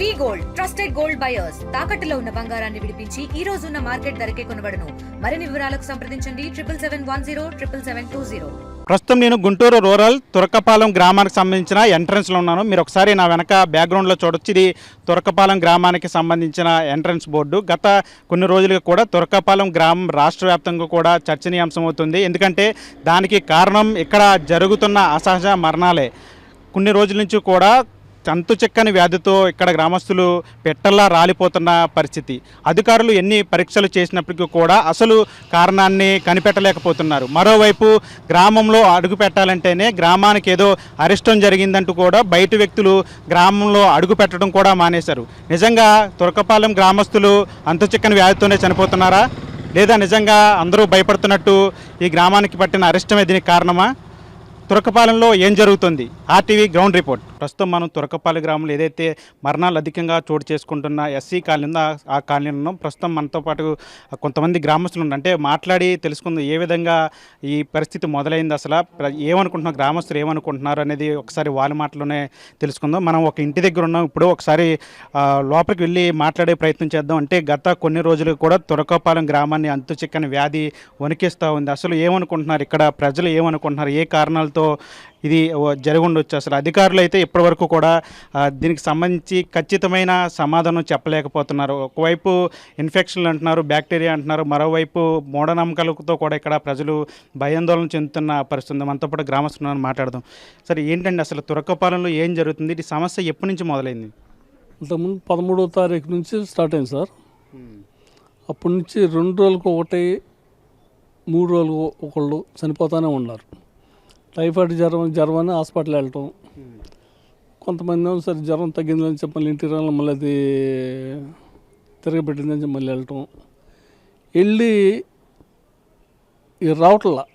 వి gold trusted gold buyers తాకట్టులో ఉన్న బంగారాన్ని విడిపించి ఈ రోజు ఉన్న మార్కెట్ ధరకే కొనబడును. మరిన్ని వివరాలకు సంప్రదించండి 77107720. ప్రస్తుతం నేను గుంటూరు రూరల్ తురకపాలెం గ్రామానికి సంబంధించిన ఎంట్రన్స్లో ఉన్నాను. మీరు ఒకసారి నా వెనక బ్యాక్గ్రౌండ్లో చూడొచ్చు. ఇది తురకపాలెం గ్రామానికి సంబంధించిన ఎంట్రన్స్ బోర్డు. గత కొన్ని రోజులుగా కూడా తురకపాలెం గ్రామం రాష్ట్ర వ్యాప్తంగా కూడా చర్చనీయాంశం అవుతుంది. ఎందుకంటే దానికి కారణం ఇక్కడ జరుగుతున్న అసహజ మరణాలే. కొన్ని రోజుల నుంచి కూడా అంతు చెక్కని వ్యాధితో ఇక్కడ గ్రామస్తులు పెట్టల్లా రాలిపోతున్న పరిస్థితి. అధికారులు ఎన్ని పరీక్షలు చేసినప్పటికీ కూడా అసలు కారణాన్ని కనిపెట్టలేకపోతున్నారు. మరోవైపు గ్రామంలో అడుగు పెట్టాలంటేనే గ్రామానికి ఏదో అరిష్టం జరిగిందంటూ కూడా బయట వ్యక్తులు గ్రామంలో అడుగు పెట్టడం కూడా మానేశారు. నిజంగా తురకపాలెం గ్రామస్తులు అంతు చెక్కని వ్యాధితోనే చనిపోతున్నారా, లేదా నిజంగా అందరూ భయపడుతున్నట్టు ఈ గ్రామానికి పట్టిన అరిష్టమే దీనికి కారణమా? తురకపాలెంలో ఏం జరుగుతుంది? RTV ground report. ప్రస్తుతం మనం తురకపాలెం గ్రామంలో ఏదైతే మరణాలు అధికంగా చోటు చేసుకుంటున్న ఎస్సీ కాలనీ ఉందో ఆ కాలనీలో ఉన్నాం. ప్రస్తుతం మనతో పాటు కొంతమంది గ్రామస్తులు ఉన్నారు. అంటే మాట్లాడి తెలుసుకుందాం ఏ విధంగా ఈ పరిస్థితి మొదలైంది, అసలు ఏమనుకుంటున్నారు గ్రామస్తులు, ఏమనుకుంటున్నారు అనేది ఒకసారి వాళ్ళ మాటలోనే తెలుసుకుందాం. మనం ఒక ఇంటి దగ్గర ఉన్నాం. ఇప్పుడు ఒకసారి లోపలికి వెళ్ళి మాట్లాడే ప్రయత్నం చేద్దాం. అంటే గత కొన్ని రోజులు కూడా తురకపాలెం గ్రామాన్ని అంతు చిక్కని వ్యాధి వణికిస్తూ ఉంది. అసలు ఏమనుకుంటున్నారు ఇక్కడ ప్రజలు, ఏమనుకుంటున్నారు, ఏ కారణాలతో ఇది జరిగి ఉండొచ్చు? అసలు అధికారులు అయితే ఇప్పటివరకు కూడా దీనికి సంబంధించి ఖచ్చితమైన సమాధానం చెప్పలేకపోతున్నారు. ఒకవైపు ఇన్ఫెక్షన్లు అంటున్నారు, బ్యాక్టీరియా అంటున్నారు, మరోవైపు మూఢనమ్మకాలతో కూడా ఇక్కడ ప్రజలు భయాందోళన చెందుతున్న పరిస్థితి. మనతో పాటు గ్రామస్తులను మాట్లాడదాం. సరే, ఏంటండి అసలు తురకపాలెంలో ఏం జరుగుతుంది? ఈ సమస్య ఎప్పటి నుంచి మొదలైంది? ఇంతకుముందు 13వ తారీఖు నుంచి స్టార్ట్ అయింది సార్. అప్పటి నుంచి 2 రోజులకు ఒకటి, 3 రోజులకు ఒకళ్ళు చనిపోతూనే ఉన్నారు. టైఫాయిడ్ జ్వరం అని హాస్పిటల్ వెళ్ళటం, కొంతమంది ఏమో సరే జ్వరం తగ్గిందని చెప్పి మళ్ళీ ఇంటికి రావాలి, మళ్ళీ అది తిరగబెట్టిందని చెప్పి మళ్ళీ వెళ్ళటం, వెళ్ళి రావట్లా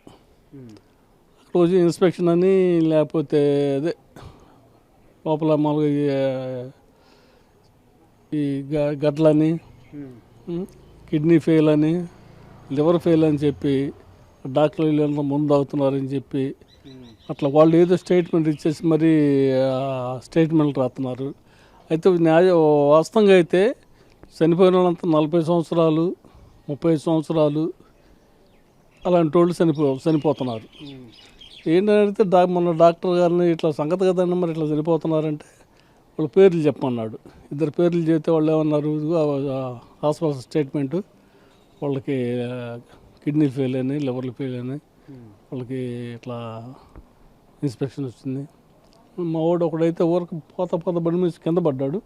అక్కడ వచ్చి ఇన్స్పెక్షన్ అని, లేకపోతే అదే లోపల మామూలుగా ఈ గడ్లని, కిడ్నీ ఫెయిల్ అని, లివర్ ఫెయిల్ అని చెప్పి డాక్టర్లు వీళ్ళంతా ముందు అవుతున్నారని చెప్పి అట్లా వాళ్ళు ఏదో స్టేట్మెంట్ ఇచ్చేసి మరి స్టేట్మెంట్ రాస్తున్నారు. అయితే వాస్తవంగా అయితే చనిపోయిన వాళ్ళంతా 40 సంవత్సరాలు, 30 సంవత్సరాలు అలాంటి వాళ్ళు చనిపోతున్నారు. ఏంటంటే మొన్న డాక్టర్ గారిని ఇట్లా సంగతి కదండి మరి ఇట్లా చనిపోతున్నారంటే వాళ్ళ పేర్లు చెప్పమన్నాడు. 2 పేర్లు చెబితే వాళ్ళు ఏమన్నారు, హాస్పిటల్ స్టేట్మెంటు వాళ్ళకి కిడ్నీ ఫెయిల్ అని, లివర్లు ఫెయిల్ అని, వాళ్ళకి ఇట్లా ఇన్స్పెక్షన్ వచ్చింది. మా వాడు ఒకడైతే ఊరికి పోత బండి మీద కింద పడ్డాడు.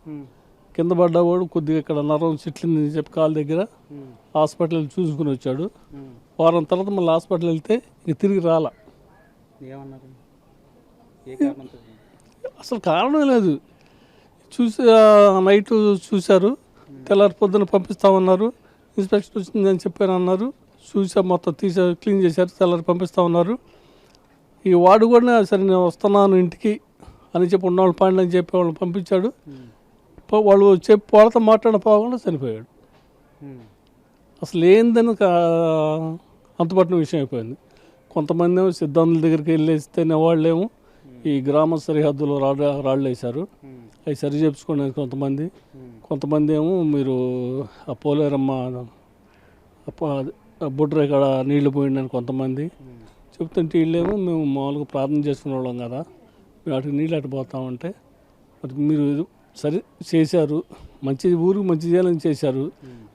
కింద పడ్డవాడు కొద్దిగా ఇక్కడ నరం చిట్లిందని చెప్పి కాలు దగ్గర హాస్పిటల్ చూసుకుని వచ్చాడు. వారం తర్వాత మళ్ళీ హాస్పిటల్ వెళ్తే ఇంక తిరిగి రాలా. అసలు కారణం లేదు. నైట్ చూశారు, తెల్లారి పొద్దున పంపిస్తామన్నారు, ఇన్స్పెక్షన్ వచ్చిందని చెప్పారు అన్నారు. చూసా మొత్తం క్లీన్ చేశారు, తెల్లారి పంపిస్తా ఉన్నారు. ఈ వాడు కూడా సరే నేను వస్తున్నాను ఇంటికి అని చెప్పి ఉన్నవాళ్ళు పాండి అని చెప్పి వాళ్ళని పంపించాడు. వాళ్ళు చెప్పి వాళ్ళతో మాట్లాడపోకుండా చనిపోయాడు. అసలు ఏందని అంతుపట్టిన విషయం అయిపోయింది. కొంతమంది ఏమో సిద్ధాంతుల దగ్గరికి వెళ్ళేస్తేనే వాళ్ళేమో ఈ గ్రామ సరిహద్దులో రాళ్ళు వేశారు, అవి సరి చేయించుకోండి కొంతమంది ఏమో మీరు ఆ పోలేరమ్మ బుడ్రే కాడ నీళ్లు పోయిందని కొంతమంది చెప్తుంటే వీళ్ళేమో మేము మామూలుగా ప్రార్థన చేసుకునే వాళ్ళం కదా, మేము అటు నీళ్ళు అటు పోతామంటే మరి మీరు సరే చేశారు, ఊరికి మంచి చేయాలని చేశారు,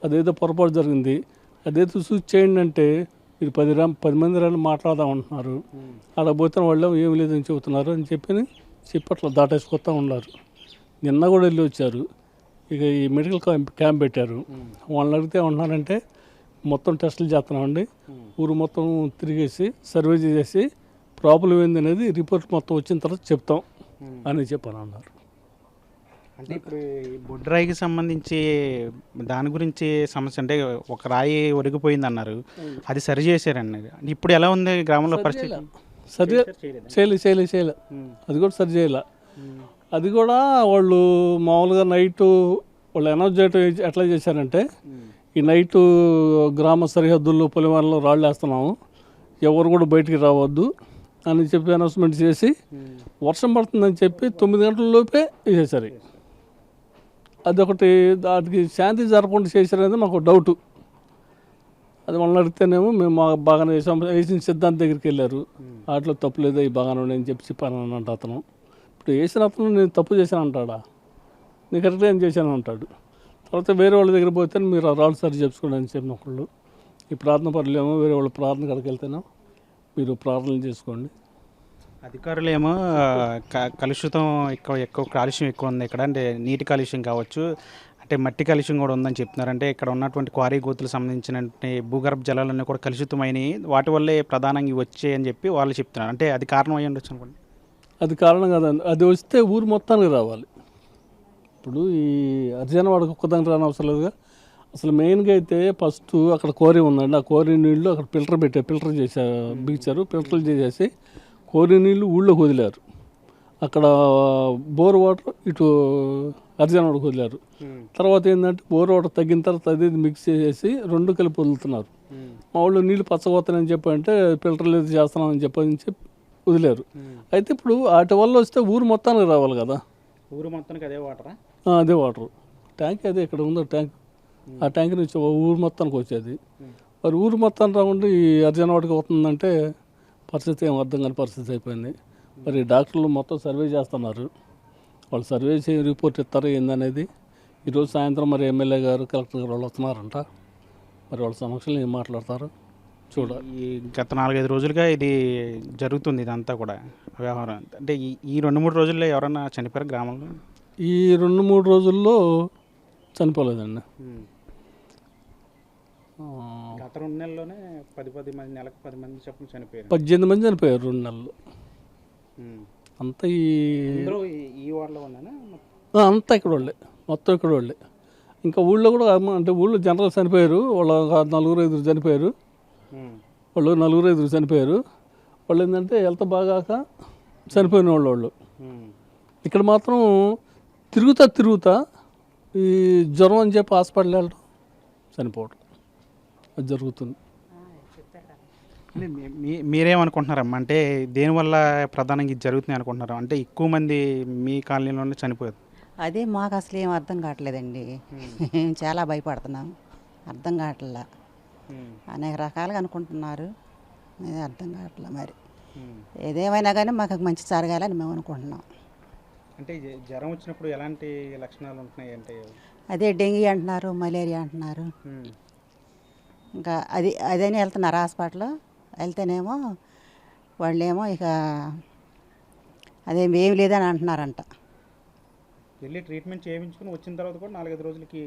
అదేదో పొరపాటు జరిగింది, అదేదో చూసి చేయండి అంటే మీరు 10 మంది రాని మాట్లాడదామంటున్నారు. అలా పోతే వాళ్ళు ఏమి లేదని చెబుతున్నారు అని చెప్పి అట్లా దాటేసుకొస్తా ఉన్నారు. నిన్న కూడా వెళ్ళి వచ్చారు. ఇక ఈ మెడికల్ క్యాంప్ పెట్టారు. వాళ్ళని అడిగితే ఏమంటున్నారంటే మొత్తం టెస్టులు చేస్తున్నామండి, ఊరు మొత్తం తిరిగేసి సర్వే చేసి ప్రాబ్లం ఏందనేది రిపోర్ట్ మొత్తం వచ్చిన తర్వాత చెప్తాం అని చెప్పని అన్నారు. అంటే ఇప్పుడు బొడ్రాయికి సంబంధించి దాని గురించి సమస్య అంటే ఒక రాయి ఒరిగిపోయింది అన్నారు, అది సరి చేశారన్నారు. ఇప్పుడు ఎలా ఉంది గ్రామంలో పరిస్థితి? చేయలే అది కూడా సరి చేయాల. అది కూడా వాళ్ళు మామూలుగా నైటు వాళ్ళు అనౌన్స్ చేయటం ఎట్లా చేశారంటే, ఈ నైటు గ్రామ సరిహద్దుల్లో పొలిమేరలో రాళ్ళు వేస్తున్నాము, ఎవరు కూడా బయటికి రావద్దు అని చెప్పి అనౌన్స్మెంట్ చేసి వర్షం పడుతుందని చెప్పి 9 గంటల లోపే వేసేసారు. అదొకటి దానికి శాంతి జరగకుండా చేశారనేది మాకు డౌటు. అది వాళ్ళని అడిగితేనేమో మేము బాగానే చేసాం, వేసిన సిద్ధాంత దగ్గరికి వెళ్ళారు, వాటిలో తప్పు లేదా ఈ బాగానే ఉన్నాయని చెప్పాను అంట అతను. ఇప్పుడు వేసిన అతను నేను తప్పు చేశాను అంటాడా, నేను కరెక్ట్గా ఏం చేశాను అంటాడు. తర్వాత వేరే వాళ్ళ దగ్గర పోతే మీరు రాళ్ళు సరి చేసుకోండి అని చెప్పిన ఒకళ్ళు. ఈ ప్రార్థన పనులు ఏమో వేరే వాళ్ళ ప్రార్థన కాడికి వెళ్తేనో మీరు ప్రార్థనలు చేసుకోండి. అధికారులు ఏమో కలుషితం ఎక్కువ కాలుష్యం ఎక్కువ ఉంది ఇక్కడ, అంటే నీటి కాలుష్యం కావచ్చు, అంటే మట్టి కాలుష్యం కూడా ఉందని చెప్తున్నారు. అంటే ఇక్కడ ఉన్నటువంటి క్వారీ గోతులకు సంబంధించిన భూగర్భ జలాలన్నీ కూడా కలుషితమైనవి, వాటి వల్లే ప్రధానంగా వచ్చాయని చెప్పి వాళ్ళు చెప్తున్నారు. అంటే అది కారణం అయ్యి ఉండొచ్చు అనుకోండి. అది కారణం కాదండి, అది వస్తే ఊరు మొత్తానికి రావాలి. ఇప్పుడు ఈ అర్జనవాడకు ఒక్కదానికి రాని అవసరం లేదుగా. అసలు మెయిన్గా అయితే ఫస్ట్ అక్కడ కోరి ఉందండి, ఆ కోరి నీళ్ళు అక్కడ ఫిల్టర్ చేశారు, బిగించారు, ఫిల్టర్ చేసేసి కోరి నీళ్ళు ఊళ్ళోకి వదిలారు. అక్కడ బోర్ వాటర్ ఇటు అర్జనవాడకు వదిలారు. తర్వాత ఏంటంటే బోర్ వాటర్ తగ్గిన తర్వాత అది మిక్స్ చేసేసి రెండు కలిపి వదులుతున్నారు. మా వాళ్ళు నీళ్ళు పచ్చబోతానని చెప్పి అంటే ఫిల్టర్ లేదు చేస్తున్నామని చెప్పి వదిలేరు. అయితే ఇప్పుడు వాటి వల్ల వస్తే ఊరు మొత్తానికి రావాలి కదా. ఊరు మొత్తానికి అదే వాటరా? అదే వాటర్ ట్యాంక్, అదే ఇక్కడ ఉందో ట్యాంక్, ఆ ట్యాంక్ నుంచి ఊరు మొత్తానికి వచ్చేది. మరి ఊరు మొత్తానికి రాకుండా ఈ అర్జనవాడకి అవుతుందంటే పరిస్థితి ఏం అర్థం కాని పరిస్థితి అయిపోయింది. మరి డాక్టర్లు మొత్తం సర్వే చేస్తున్నారు, వాళ్ళు సర్వే చేసి రిపోర్ట్ ఇస్తారు ఏందనేది. ఈరోజు సాయంత్రం మరి ఎమ్మెల్యే గారు కలెక్టర్ గారు వాళ్ళు వస్తున్నారంట, మరి వాళ్ళ సమక్షంలో ఏం మాట్లాడతారు చూడాలి. ఈ గత 4-5 రోజులుగా ఇది జరుగుతుంది, ఇదంతా కూడా వ్యవహారం. అంటే ఈ 2-3 రోజుల్లో ఎవరన్నా చనిపోయారు గ్రామంలో? ఈ 2-3 రోజుల్లో చనిపోలేదండి. గత 2 నెలల్లోనే 10 మంది, నెలకు 10 మంది చొప్పున చనిపోయారు. 18 మంది చనిపోయారు 2 నెలలు. అంతా ఈ వార్డులో ఉన్నానా? అంతా ఇక్కడ వాళ్ళే, మొత్తం ఇక్కడ వాళ్ళే. ఇంకా ఊళ్ళో కూడా అంటే ఊళ్ళో జనరల్ చనిపోయారు, వాళ్ళ 4-5 చనిపోయారు. వాళ్ళు 4-5 చనిపోయారు. వాళ్ళు ఏంటంటే హెల్త్ బాగాక చనిపోయిన వాళ్ళు. ఇక్కడ మాత్రం తిరుగుతా ఈ జ్వరం అని చెప్పి హాస్పిటల్ వెళ్ళడం, చనిపోవడం అది జరుగుతుంది. మీరేమనుకుంటున్నారమ్మా? అంటే దేనివల్ల ప్రధానంగా ఇది జరుగుతుంది అనుకుంటున్నారు? అంటే ఎక్కువ మంది మీ కాలనీలోనే చనిపోయారు. అదే మాకు అసలు ఏం అర్థం కావట్లేదండి. మేము చాలా భయపడుతున్నాం, అర్థం కావట్లా. అనేక రకాలుగా అనుకుంటున్నారు, అది అర్థం కావట్లా. మరి ఏదేమైనా కానీ మాకు మంచి జరగాలని మేము అనుకుంటున్నాం. అంటే జ్వరం వచ్చినప్పుడు ఎలాంటి లక్షణాలు ఉంటున్నాయి? అంటే అదే డెంగీ అంటున్నారు, మలేరియా అంటున్నారు. ఇంకా అదని వెళ్తున్నారు హాస్పిటల్. వెళ్తేనేమో వాళ్ళేమో ఇక అదేం ఏమి లేదని అంటున్నారంట. వెళ్ళి ట్రీట్మెంట్ చేయించుకుని వచ్చిన తర్వాత కూడా 4-5 రోజులకి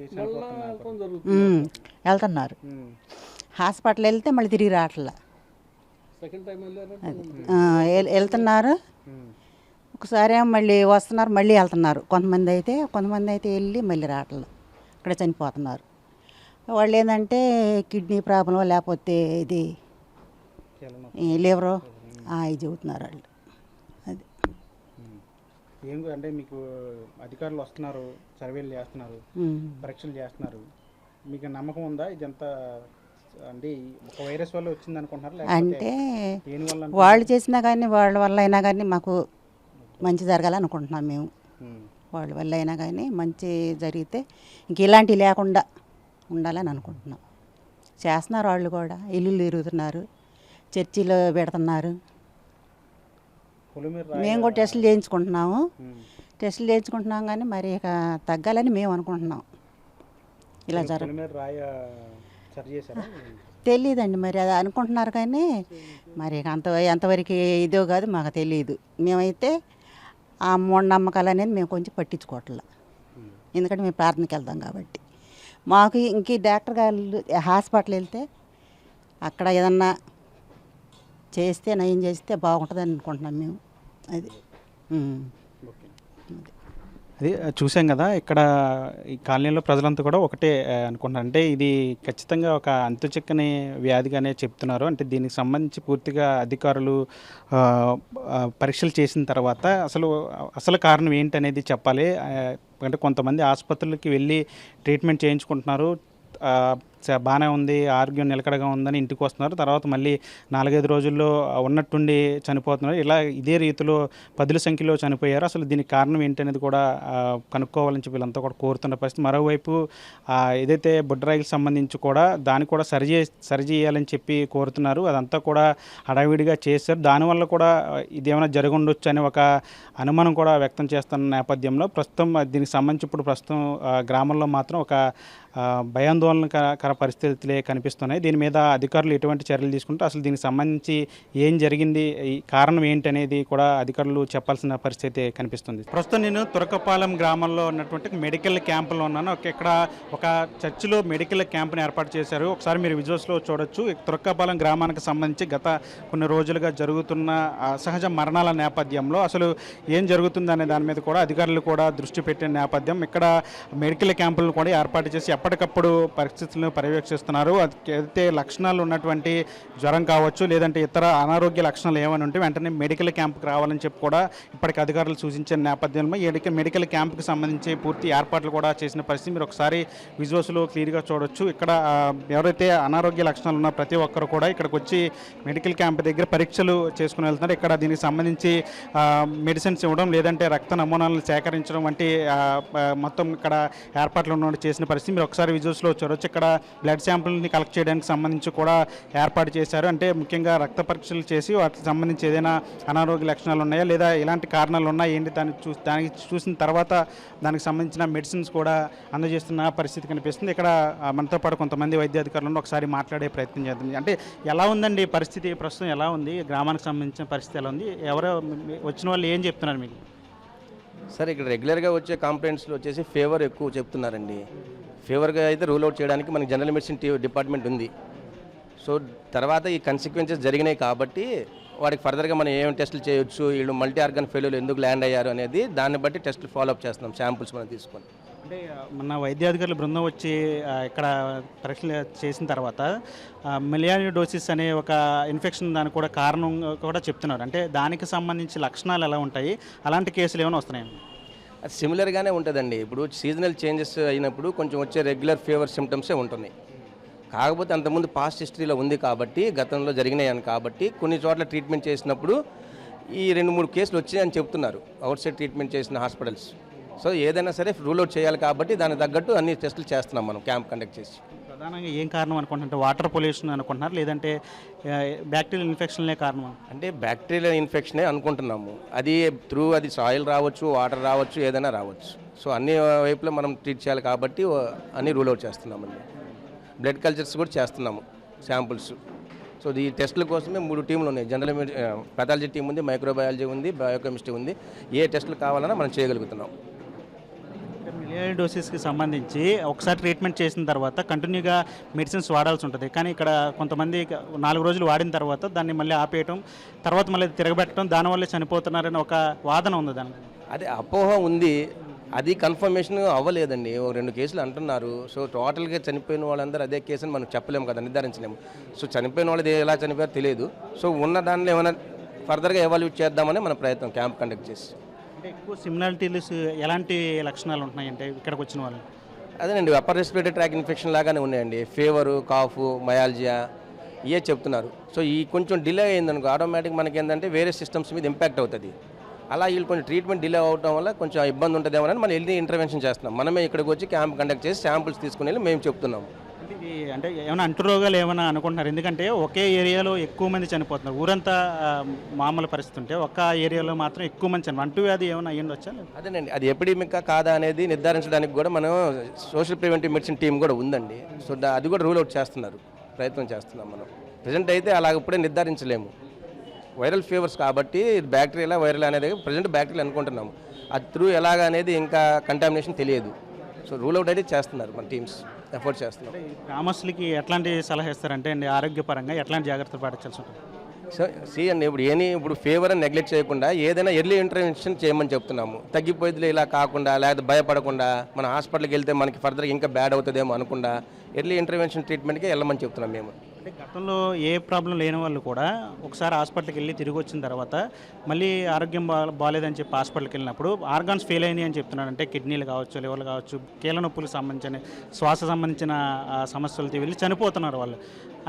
వెళ్తున్నారు. హాస్పిటల్ వెళ్తే మళ్ళీ తిరిగి రావట్లా, వెళ్తున్నారు. ఒకసారి ఏమో మళ్ళీ వస్తున్నారు, మళ్ళీ వెళ్తున్నారు. కొంతమంది అయితే వెళ్ళి మళ్ళీ రావట్లా, ఇక్కడ చనిపోతున్నారు. వాళ్ళు ఏంటంటే కిడ్నీ ప్రాబ్లం, లేకపోతే ఇది లివరు అవి చెబుతున్నారు వాళ్ళు. అది ఏం అంటే మీకు అధికారులు వస్తున్నారు, సర్వేలు చేస్తున్నారు, పరీక్షలు చేస్తున్నారు, మీకు నమ్మకం ఉందా ఇదంతా అంటే ఒక వైరస్ వల్ల వచ్చింది అనుకుంటున్నారు? అంటే వాళ్ళు చేసినా కానీ వాళ్ళ వల్ల అయినా కానీ మాకు మంచి జరగాలనుకుంటున్నాం మేము. వాళ్ళ వల్ల అయినా కానీ మంచి జరిగితే ఇంక ఇలాంటివి లేకుండా ఉండాలని అనుకుంటున్నాం. చేస్తున్నారు వాళ్ళు కూడా, ఇల్లు తిరుగుతున్నారు, చర్చిలో పెడుతున్నారు. మేము కూడా టెస్టులు చేయించుకుంటున్నాం కానీ మరి ఇక తగ్గాలని మేము అనుకుంటున్నాం. ఇలా తెలియదండి, మరి అది అనుకుంటున్నారు కానీ మరి ఎంతవరకు ఇదో కాదు మాకు తెలియదు. మేమైతే ఆ మూఢనమ్మకాలు అనేది మేము కొంచెం పట్టించుకోవట్లే, ఎందుకంటే మేము ప్రార్థనకి వెళ్తాం కాబట్టి. మాకు ఇంక డాక్టర్ గారు హాస్పిటల్ వెళ్తే అక్కడ ఏదన్నా చేస్తే నయం చేస్తే బాగుంటుందని అనుకుంటున్నాం మేము. అది అది చూసాం కదా. ఇక్కడ ఈ కాలనీలో ప్రజలంతా కూడా ఒకటే అనుకుంటున్నారు, అంటే ఇది ఖచ్చితంగా ఒక అంతుచిక్కని వ్యాధిగానే చెప్తున్నారు. అంటే దీనికి సంబంధించి పూర్తిగా అధికారులు పరీక్షలు చేసిన తర్వాత అసలు కారణం ఏంటనేది చెప్పాలి. అంటే కొంతమంది ఆసుపత్రులకి వెళ్ళి ట్రీట్మెంట్ చేయించుకుంటున్నారు, బాగానే ఉంది, ఆరోగ్యం నిలకడగా ఉందని ఇంటికి వస్తున్నారు. తర్వాత మళ్ళీ 4-5 రోజుల్లో ఉన్నట్టుండి చనిపోతున్నారు. ఇలా ఇదే రీతిలో పదుల సంఖ్యలో చనిపోయారు. అసలు దీనికి కారణం ఏంటనేది కూడా కనుక్కోవాలని చెప్పి వీళ్ళంతా కూడా కోరుతున్న పరిస్థితి. మరోవైపు ఏదైతే బొడ్రాయికి సంబంధించి కూడా దాన్ని కూడా సరిచేయాలని చెప్పి కోరుతున్నారు. అదంతా కూడా హడావిడిగా చేశారు. దానివల్ల కూడా ఇదేమైనా జరిగి ఉండొచ్చు అనే ఒక అనుమానం కూడా వ్యక్తం చేస్తున్న నేపథ్యంలో ప్రస్తుతం దీనికి సంబంధించి ఇప్పుడు ప్రస్తుతం గ్రామంలో మాత్రం ఒక భయాందోళనకర పరిస్థితులే కనిపిస్తున్నాయి. దీని మీద అధికారులు ఎటువంటి చర్యలు తీసుకుంటే అసలు దీనికి సంబంధించి ఏం జరిగింది, ఈ కారణం ఏంటనేది కూడా అధికారులు చెప్పాల్సిన పరిస్థితి కనిపిస్తుంది. ప్రస్తుతం నేను తురకపాలెం గ్రామంలో ఉన్నటువంటి మెడికల్ క్యాంపులో ఉన్నాను. ఇక్కడ ఒక చర్చిలో మెడికల్ క్యాంప్ని ఏర్పాటు చేశారు. ఒకసారి మీరు విజువల్స్లో చూడొచ్చు. తురకపాలెం గ్రామానికి సంబంధించి గత కొన్ని రోజులుగా జరుగుతున్న అసహజ మరణాల నేపథ్యంలో అసలు ఏం జరుగుతుంది అనే దాని మీద కూడా అధికారులు కూడా దృష్టి పెట్టిన నేపథ్యం. ఇక్కడ మెడికల్ క్యాంపులను కూడా ఏర్పాటు చేసి ఎప్పటికప్పుడు పరిస్థితులను పర్యవేక్షిస్తున్నారు. అయితే లక్షణాలు ఉన్నటువంటి జ్వరం కావచ్చు, లేదంటే ఇతర అనారోగ్య లక్షణాలు ఏమైనా ఉంటే వెంటనే మెడికల్ క్యాంప్కి రావాలని చెప్పి కూడా ఇప్పటికి అధికారులు సూచించిన నేపథ్యంలో మెడికల్ క్యాంప్కి సంబంధించి పూర్తి ఏర్పాట్లు కూడా చేసిన పరిస్థితి మీరు ఒకసారి విజువల్స్లో క్లియర్గా చూడొచ్చు. ఇక్కడ ఎవరైతే అనారోగ్య లక్షణాలు ఉన్న ప్రతి ఒక్కరు కూడా ఇక్కడికి వచ్చి మెడికల్ క్యాంప్ దగ్గర పరీక్షలు చేసుకుని వెళ్తున్నారు. ఇక్కడ దీనికి సంబంధించి మెడిసిన్స్ ఇవ్వడం, లేదంటే రక్త నమూనాలను సేకరించడం వంటి మొత్తం ఇక్కడ ఏర్పాట్లు ఉన్న చేసిన పరిస్థితి మీరు ఒకసారి విజువల్స్లో చూడవచ్చు. ఇక్కడ బ్లడ్ శాంపుల్ని కలెక్ట్ చేయడానికి సంబంధించి కూడా ఏర్పాటు చేశారు. అంటే ముఖ్యంగా రక్త పరీక్షలు చేసి వాటికి సంబంధించి ఏదైనా అనారోగ్య లక్షణాలు ఉన్నాయా, లేదా ఎలాంటి కారణాలు ఉన్నాయా ఏంటి దానికి చూసిన తర్వాత దానికి సంబంధించిన మెడిసిన్స్ కూడా అందజేస్తున్న పరిస్థితి కనిపిస్తుంది. ఇక్కడ మనతో పాటు కొంతమంది వైద్య అధికారులను ఒకసారి మాట్లాడే ప్రయత్నం చేద్దాం. అంటే ఎలా ఉందండి పరిస్థితి, ప్రస్తుతం ఎలా ఉంది, గ్రామానికి సంబంధించిన పరిస్థితి ఎలా ఉంది, ఎవరో వచ్చిన వాళ్ళు ఏం చెప్తున్నారు మీకు? సార్, ఇక్కడ రెగ్యులర్గా వచ్చే కంప్లైంట్స్లో వచ్చేసి ఫీవర్ ఎక్కువ చెప్తున్నారండి. ఫీవర్గా అయితే రూల్ అవుట్ చేయడానికి మనకి జనరల్ మెడిసిన్ డిపార్ట్మెంట్ ఉంది. సో తర్వాత ఈ కన్సిక్వెన్సెస్ జరిగినాయి కాబట్టి వాడికి ఫర్దర్గా మనం ఏం టెస్టులు చేయొచ్చు, వీళ్ళు మల్టీ ఆర్గన్ ఫెయిల్యూర్ ఎందుకు ల్యాండ్ అయ్యారు అనేది దాన్ని బట్టి టెస్టులు ఫాలోఅప్ చేస్తున్నాం, శాంపుల్స్ మనం తీసుకొని. అంటే మన వైద్యాధికారుల బృందం వచ్చి ఇక్కడ పరీక్షలు చేసిన తర్వాత మెలియానిడోసిస్ అనే ఒక ఇన్ఫెక్షన్ దానికి కూడా కారణం కూడా చెప్తున్నారు. అంటే దానికి సంబంధించి లక్షణాలు ఎలా ఉంటాయి, అలాంటి కేసులు ఏమైనా వస్తున్నాయండి? అది సిమిలర్గానే ఉంటుందండి. ఇప్పుడు సీజనల్ చేంజెస్ అయినప్పుడు కొంచెం వచ్చే రెగ్యులర్ ఫీవర్ సిమ్టమ్సే ఉంటున్నాయి. కాకపోతే అంతకుముందు పాస్ట్ హిస్టరీలో ఉంది కాబట్టి, గతంలో జరిగినాయని కాబట్టి కొన్ని చోట్ల ట్రీట్మెంట్ చేసినప్పుడు ఈ 2-3 కేసులు వచ్చాయని చెప్తున్నారు అవుట్ సైడ్ ట్రీట్మెంట్ చేసిన హాస్పిటల్స్. సో ఏదైనా సరే రూల్ అవుట్ చేయాలి కాబట్టి దానికి తగ్గట్టు అన్ని టెస్టులు చేస్తున్నాం మనం క్యాంప్ కండక్ట్ చేసి. ప్రధానంగా ఏం కారణం అనుకుంటున్నారు? వాటర్ పొల్యూషన్ అనుకుంటున్నారు, లేదంటే బ్యాక్టీరియల్ ఇన్ఫెక్షన్లే కారణం? అంటే బ్యాక్టీరియల్ ఇన్ఫెక్షనే అనుకుంటున్నాము. అది సాయిల్ రావచ్చు, వాటర్ రావచ్చు, ఏదైనా రావచ్చు. సో అన్ని వైపులో మనం ట్రీట్ చేయాలి కాబట్టి అన్ని రూల్ అవుట్ చేస్తున్నామండి. బ్లడ్ కల్చర్స్ కూడా చేస్తున్నాము, శాంపుల్స్. సో ఈ టెస్టుల కోసమే 3 టీంలు ఉన్నాయి. జనరల్ పెథాలజీ టీం ఉంది, మైక్రోబయాలజీ ఉంది, బయోకెమిస్ట్రీ ఉంది. ఏ టెస్టులు కావాలన్నా మనం చేయగలుగుతున్నాం. మెలియానిడోసిస్కి సంబంధించి ఒకసారి ట్రీట్మెంట్ చేసిన తర్వాత కంటిన్యూగా మెడిసిన్స్ వాడాల్సి ఉంటుంది. కానీ ఇక్కడ కొంతమంది 4 రోజులు వాడిన తర్వాత దాన్ని మళ్ళీ ఆపేయటం, తర్వాత మళ్ళీ తిరగబెట్టడం, దానివల్లే చనిపోతున్నారని ఒక వాదన ఉంది. దానికి అదే అపోహ ఉంది, అది కన్ఫర్మేషన్ అవ్వలేదండి. 2 కేసులు అంటున్నారు. సో టోటల్గా చనిపోయిన వాళ్ళందరూ అదే కేసుని మనం చెప్పలేము కదా, నిర్ధారించలేము. సో చనిపోయిన వాళ్ళది ఎలా చనిపోయారో తెలియదు. సో ఉన్న దానిలో ఏమైనా ఫర్దర్గా ఎవాల్యూట్ చేద్దామని మన ప్రయత్నం క్యాంప్ కండక్ట్ చేసి. అంటే ఎక్కువ సిమిలారిటీస్ ఎలాంటి లక్షణాలు ఉంటున్నాయంటే ఇక్కడికి వచ్చిన వాళ్ళు? అదేనండి, అప్పర్ రెస్పిరేటరీ ట్రాక్ ఇన్ఫెక్షన్ లాగానే ఉన్నాయండి. ఫీవరు, కాఫ్, మయాలజియా ఇవే చెప్తున్నారు. సో ఈ కొంచెం డిలే అయిందనుకో ఆటోమేటిక్ మనకి ఏంటంటే వేరే సిస్టమ్స్ మీద ఇంపాక్ట్ అవుతుంది. అలా వీళ్ళు కొంచెం ట్రీట్మెంట్ డిలే అవడం వల్ల కొంచెం ఇబ్బంది ఉంటుందేమో అని మనం వెళ్ళి ఇంటర్వెన్షన్ చేస్తున్నాం. మనమే ఇక్కడికి వచ్చి క్యాంప్ కండక్ట్ చేసి శాంపుల్స్ తీసుకుని వెళ్ళి మేము చెప్తున్నాం. అంటే ఏమైనా అంటురోగాలు ఏమైనా అనుకుంటున్నారు? ఎందుకంటే ఒకే ఏరియాలో ఎక్కువ మంది చనిపోతున్నారు. ఊరంతా మామూలు పరిస్థితి ఉంటే ఒక్క ఏరియాలో మాత్రం ఎక్కువ మంది చనిపోతున్నారు. అంటువ్యాధి ఏమైనా అయ్యిండొచ్చా? అదేనండి, అది ఎపిడమికా కాదా అనేది నిర్ధారించడానికి కూడా మనం సోషల్ ప్రివెంటివ్ మెడిసిన్ టీం కూడా ఉందండి. సో అది కూడా రూల్ అవుట్ చేస్తున్నారు, ప్రయత్నం చేస్తున్నాం మనం. ప్రజెంట్ అయితే అలాగ ఇప్పుడే నిర్ధారించలేము. వైరల్ ఫీవర్స్ కాబట్టి బ్యాక్టీరియా వైరల్ అనేది ప్రజెంట్ బ్యాక్టీరియా అనుకుంటున్నాము. అది త్రూ ఎలాగ అనేది ఇంకా కంటామినేషన్ తెలియదు. సో రూల్ అవుట్ అయితే చేస్తున్నారు మన టీమ్స్, ఎఫర్ట్ చేస్తున్నారు. గ్రామస్తులకి ఎట్లాంటి సలహా ఇస్తారంటే అండి ఆరోగ్యపరంగా ఎట్లాంటి జాగ్రత్తలు పాటించాల్సి ఉంటుంది? సో అండి, ఇప్పుడు ఫీవర్ అని నెగ్లెక్ట్ చేయకుండా ఏదైనా ఎర్లీ ఇంటర్వెన్షన్ చేయమని చెప్తున్నాము. తగ్గిపోయేదిలే ఇలా కాకుండా, లేకపోతే భయపడకుండా, మన హాస్పిటల్కి వెళ్తే మనకి ఫర్దర్గా ఇంకా బ్యాడ్ అవుతుందేమో అనకుండా ఎర్లీ ఇంటర్వెన్షన్ ట్రీట్మెంట్కి వెళ్ళమని చెప్తున్నాం మేము. అంటే గతంలో ఏ ప్రాబ్లం లేని వాళ్ళు కూడా ఒకసారి హాస్పిటల్కి వెళ్ళి తిరిగి వచ్చిన తర్వాత మళ్ళీ ఆరోగ్యం బాగాలేదని చెప్పి హాస్పిటల్కి వెళ్ళినప్పుడు ఆర్గాన్స్ ఫెయిల్ అయినాయి అని చెప్తున్నాడు. అంటే కిడ్నీలు కావచ్చు, లివర్లు కావచ్చు, కీళ్ళ నొప్పులకు సంబంధించిన శ్వాస సంబంధించిన సమస్యలతో వెళ్ళి చనిపోతున్నారు వాళ్ళు.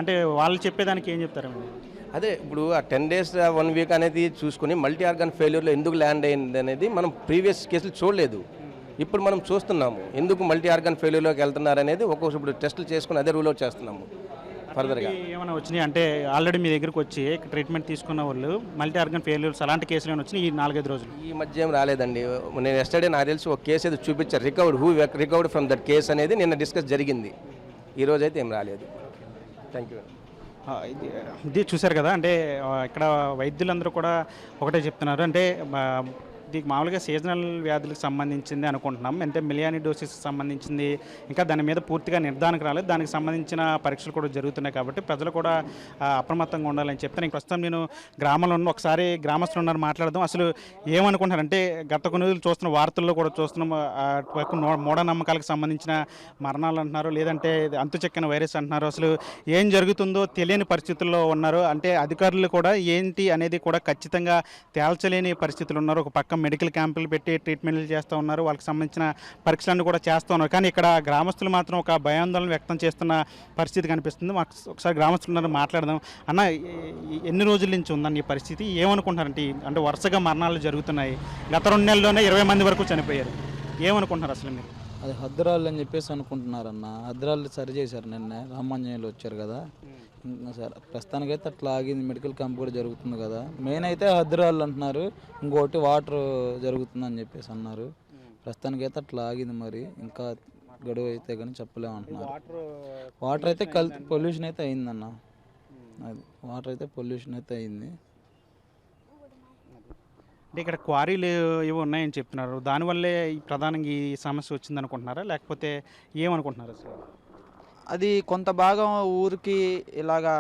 అంటే వాళ్ళు చెప్పేదానికి ఏం చెప్తారండి? అదే ఇప్పుడు ఆ 10 days 1 week అనేది చూసుకుని మల్టీ ఆర్గాన్ ఫెయిల్యూర్లో ఎందుకు ల్యాండ్ అయింది అనేది మనం ప్రీవియస్ కేసులు చూడలేదు. ఇప్పుడు మనం చూస్తున్నాము ఎందుకు మల్టీ ఆర్గాన్ ఫెయిల్యూర్లోకి వెళ్తున్నారు అనేది ఒక్కొక్క ఇప్పుడు టెస్టులు చేసుకుని అదే రూల్ అవుట్ చేస్తున్నాము ఫర్దర్గా. ఏమైనా వచ్చినాయి అంటే ఆల్రెడీ మీ దగ్గరికి వచ్చి ట్రీట్మెంట్ తీసుకున్న వాళ్ళు మల్టీ ఆర్గన్ ఫెయిల్యూర్స్ అలాంటి కేసులు ఏమైనా వచ్చినాయి ఈ 4-5 రోజులు? ఈ మధ్య ఏం రాలేదండి. నేను ఎస్టర్డే నాకు తెలిసి ఒక కేసు అయితే చూపించారు, రికవర్డ్ ఫ్రమ్ దట్ కేస్ అనేది నిన్న డిస్కస్ జరిగింది. ఈరోజు అయితే ఏం రాలేదు. Thank you. ఇది చూశారు కదా, అంటే ఇక్కడ వైద్యులందరూ కూడా ఒకటే చెప్తున్నారు. అంటే ఇది మామూలుగా సీజనల్ వ్యాధులకు సంబంధించింది అనుకుంటున్నాం. అంటే మిలియానిడోసిస్కి సంబంధించింది ఇంకా దాని మీద పూర్తిగా నిర్ధారణకు రాలేదు. దానికి సంబంధించిన పరీక్షలు కూడా జరుగుతున్నాయి కాబట్టి ప్రజలు కూడా అప్రమత్తంగా ఉండాలని చెప్తాను. ప్రస్తుతం నేను గ్రామంలో ఉన్న ఒకసారి గ్రామస్తులు ఉన్నారు, మాట్లాడదాం. అసలు ఏమనుకుంటున్నారంటే గత కొన్ని రోజులు చూస్తున్న వార్తల్లో కూడా చూస్తున్నాం, మూఢనమ్మకాలకు సంబంధించిన మరణాలు అంటున్నారు, లేదంటే అంతుచెక్కిన వైరస్ అంటున్నారు. అసలు ఏం జరుగుతుందో తెలియని పరిస్థితుల్లో ఉన్నారు. అంటే అధికారులు కూడా ఏంటి అనేది కూడా ఖచ్చితంగా తేల్చలేని పరిస్థితులు ఉన్నారు. ఒక పక్క మెడికల్ క్యాంపులు పెట్టి ట్రీట్మెంట్లు చేస్తూ ఉన్నారు, వాళ్ళకి సంబంధించిన పరీక్షలన్నీ కూడా చేస్తూ ఉన్నారు. కానీ ఇక్కడ గ్రామస్తులు మాత్రం ఒక భయాందోళన వ్యక్తం చేస్తున్న పరిస్థితి కనిపిస్తుంది. మాకు ఒకసారి గ్రామస్తులు మాట్లాడదాం. అన్న, ఎన్ని రోజుల నుంచి ఉందన్న ఈ పరిస్థితి? ఏమనుకుంటున్నారంటే అంటే వరుసగా మరణాలు జరుగుతున్నాయి, గత 2 నెలల్లోనే 20 మంది వరకు చనిపోయారు. ఏమనుకుంటున్నారు అసలు మీరు? అది హద్దురాళ్ళు అని చెప్పేసి అనుకుంటున్నారన్న. హద్దురాళ్ళు సరి చేశారు, నిన్న రామాంజనేయులు వచ్చారు కదా. ఇంకా సార్ ప్రస్తుతానికైతే అట్లా ఆగింది. మెడికల్ క్యాంప్ కూడా జరుగుతుంది కదా. మెయిన్ అయితే హద్దురాళ్ళు అంటున్నారు, ఇంకోటి వాటర్ జరుగుతుందని చెప్పేసి అన్నారు. ప్రస్తుతానికైతే అట్లా ఆగింది. మరి ఇంకా గడువు అయితే కానీ చెప్పలేము అంటున్నారు. వాటర్ అయితే పొల్యూషన్ అయితే అయిందన్న. అది వాటర్ అయితే పొల్యూషన్ అయితే అయింది. అంటే ఇక్కడ క్వారీలు ఇవి ఉన్నాయని చెప్తున్నారు, దానివల్లే ప్రధానంగా ఈ సమస్య వచ్చింది అనుకుంటున్నారా, లేకపోతే ఏమనుకుంటున్నారు అసలు? అది కొంత భాగం ఊరికి ఇలాగా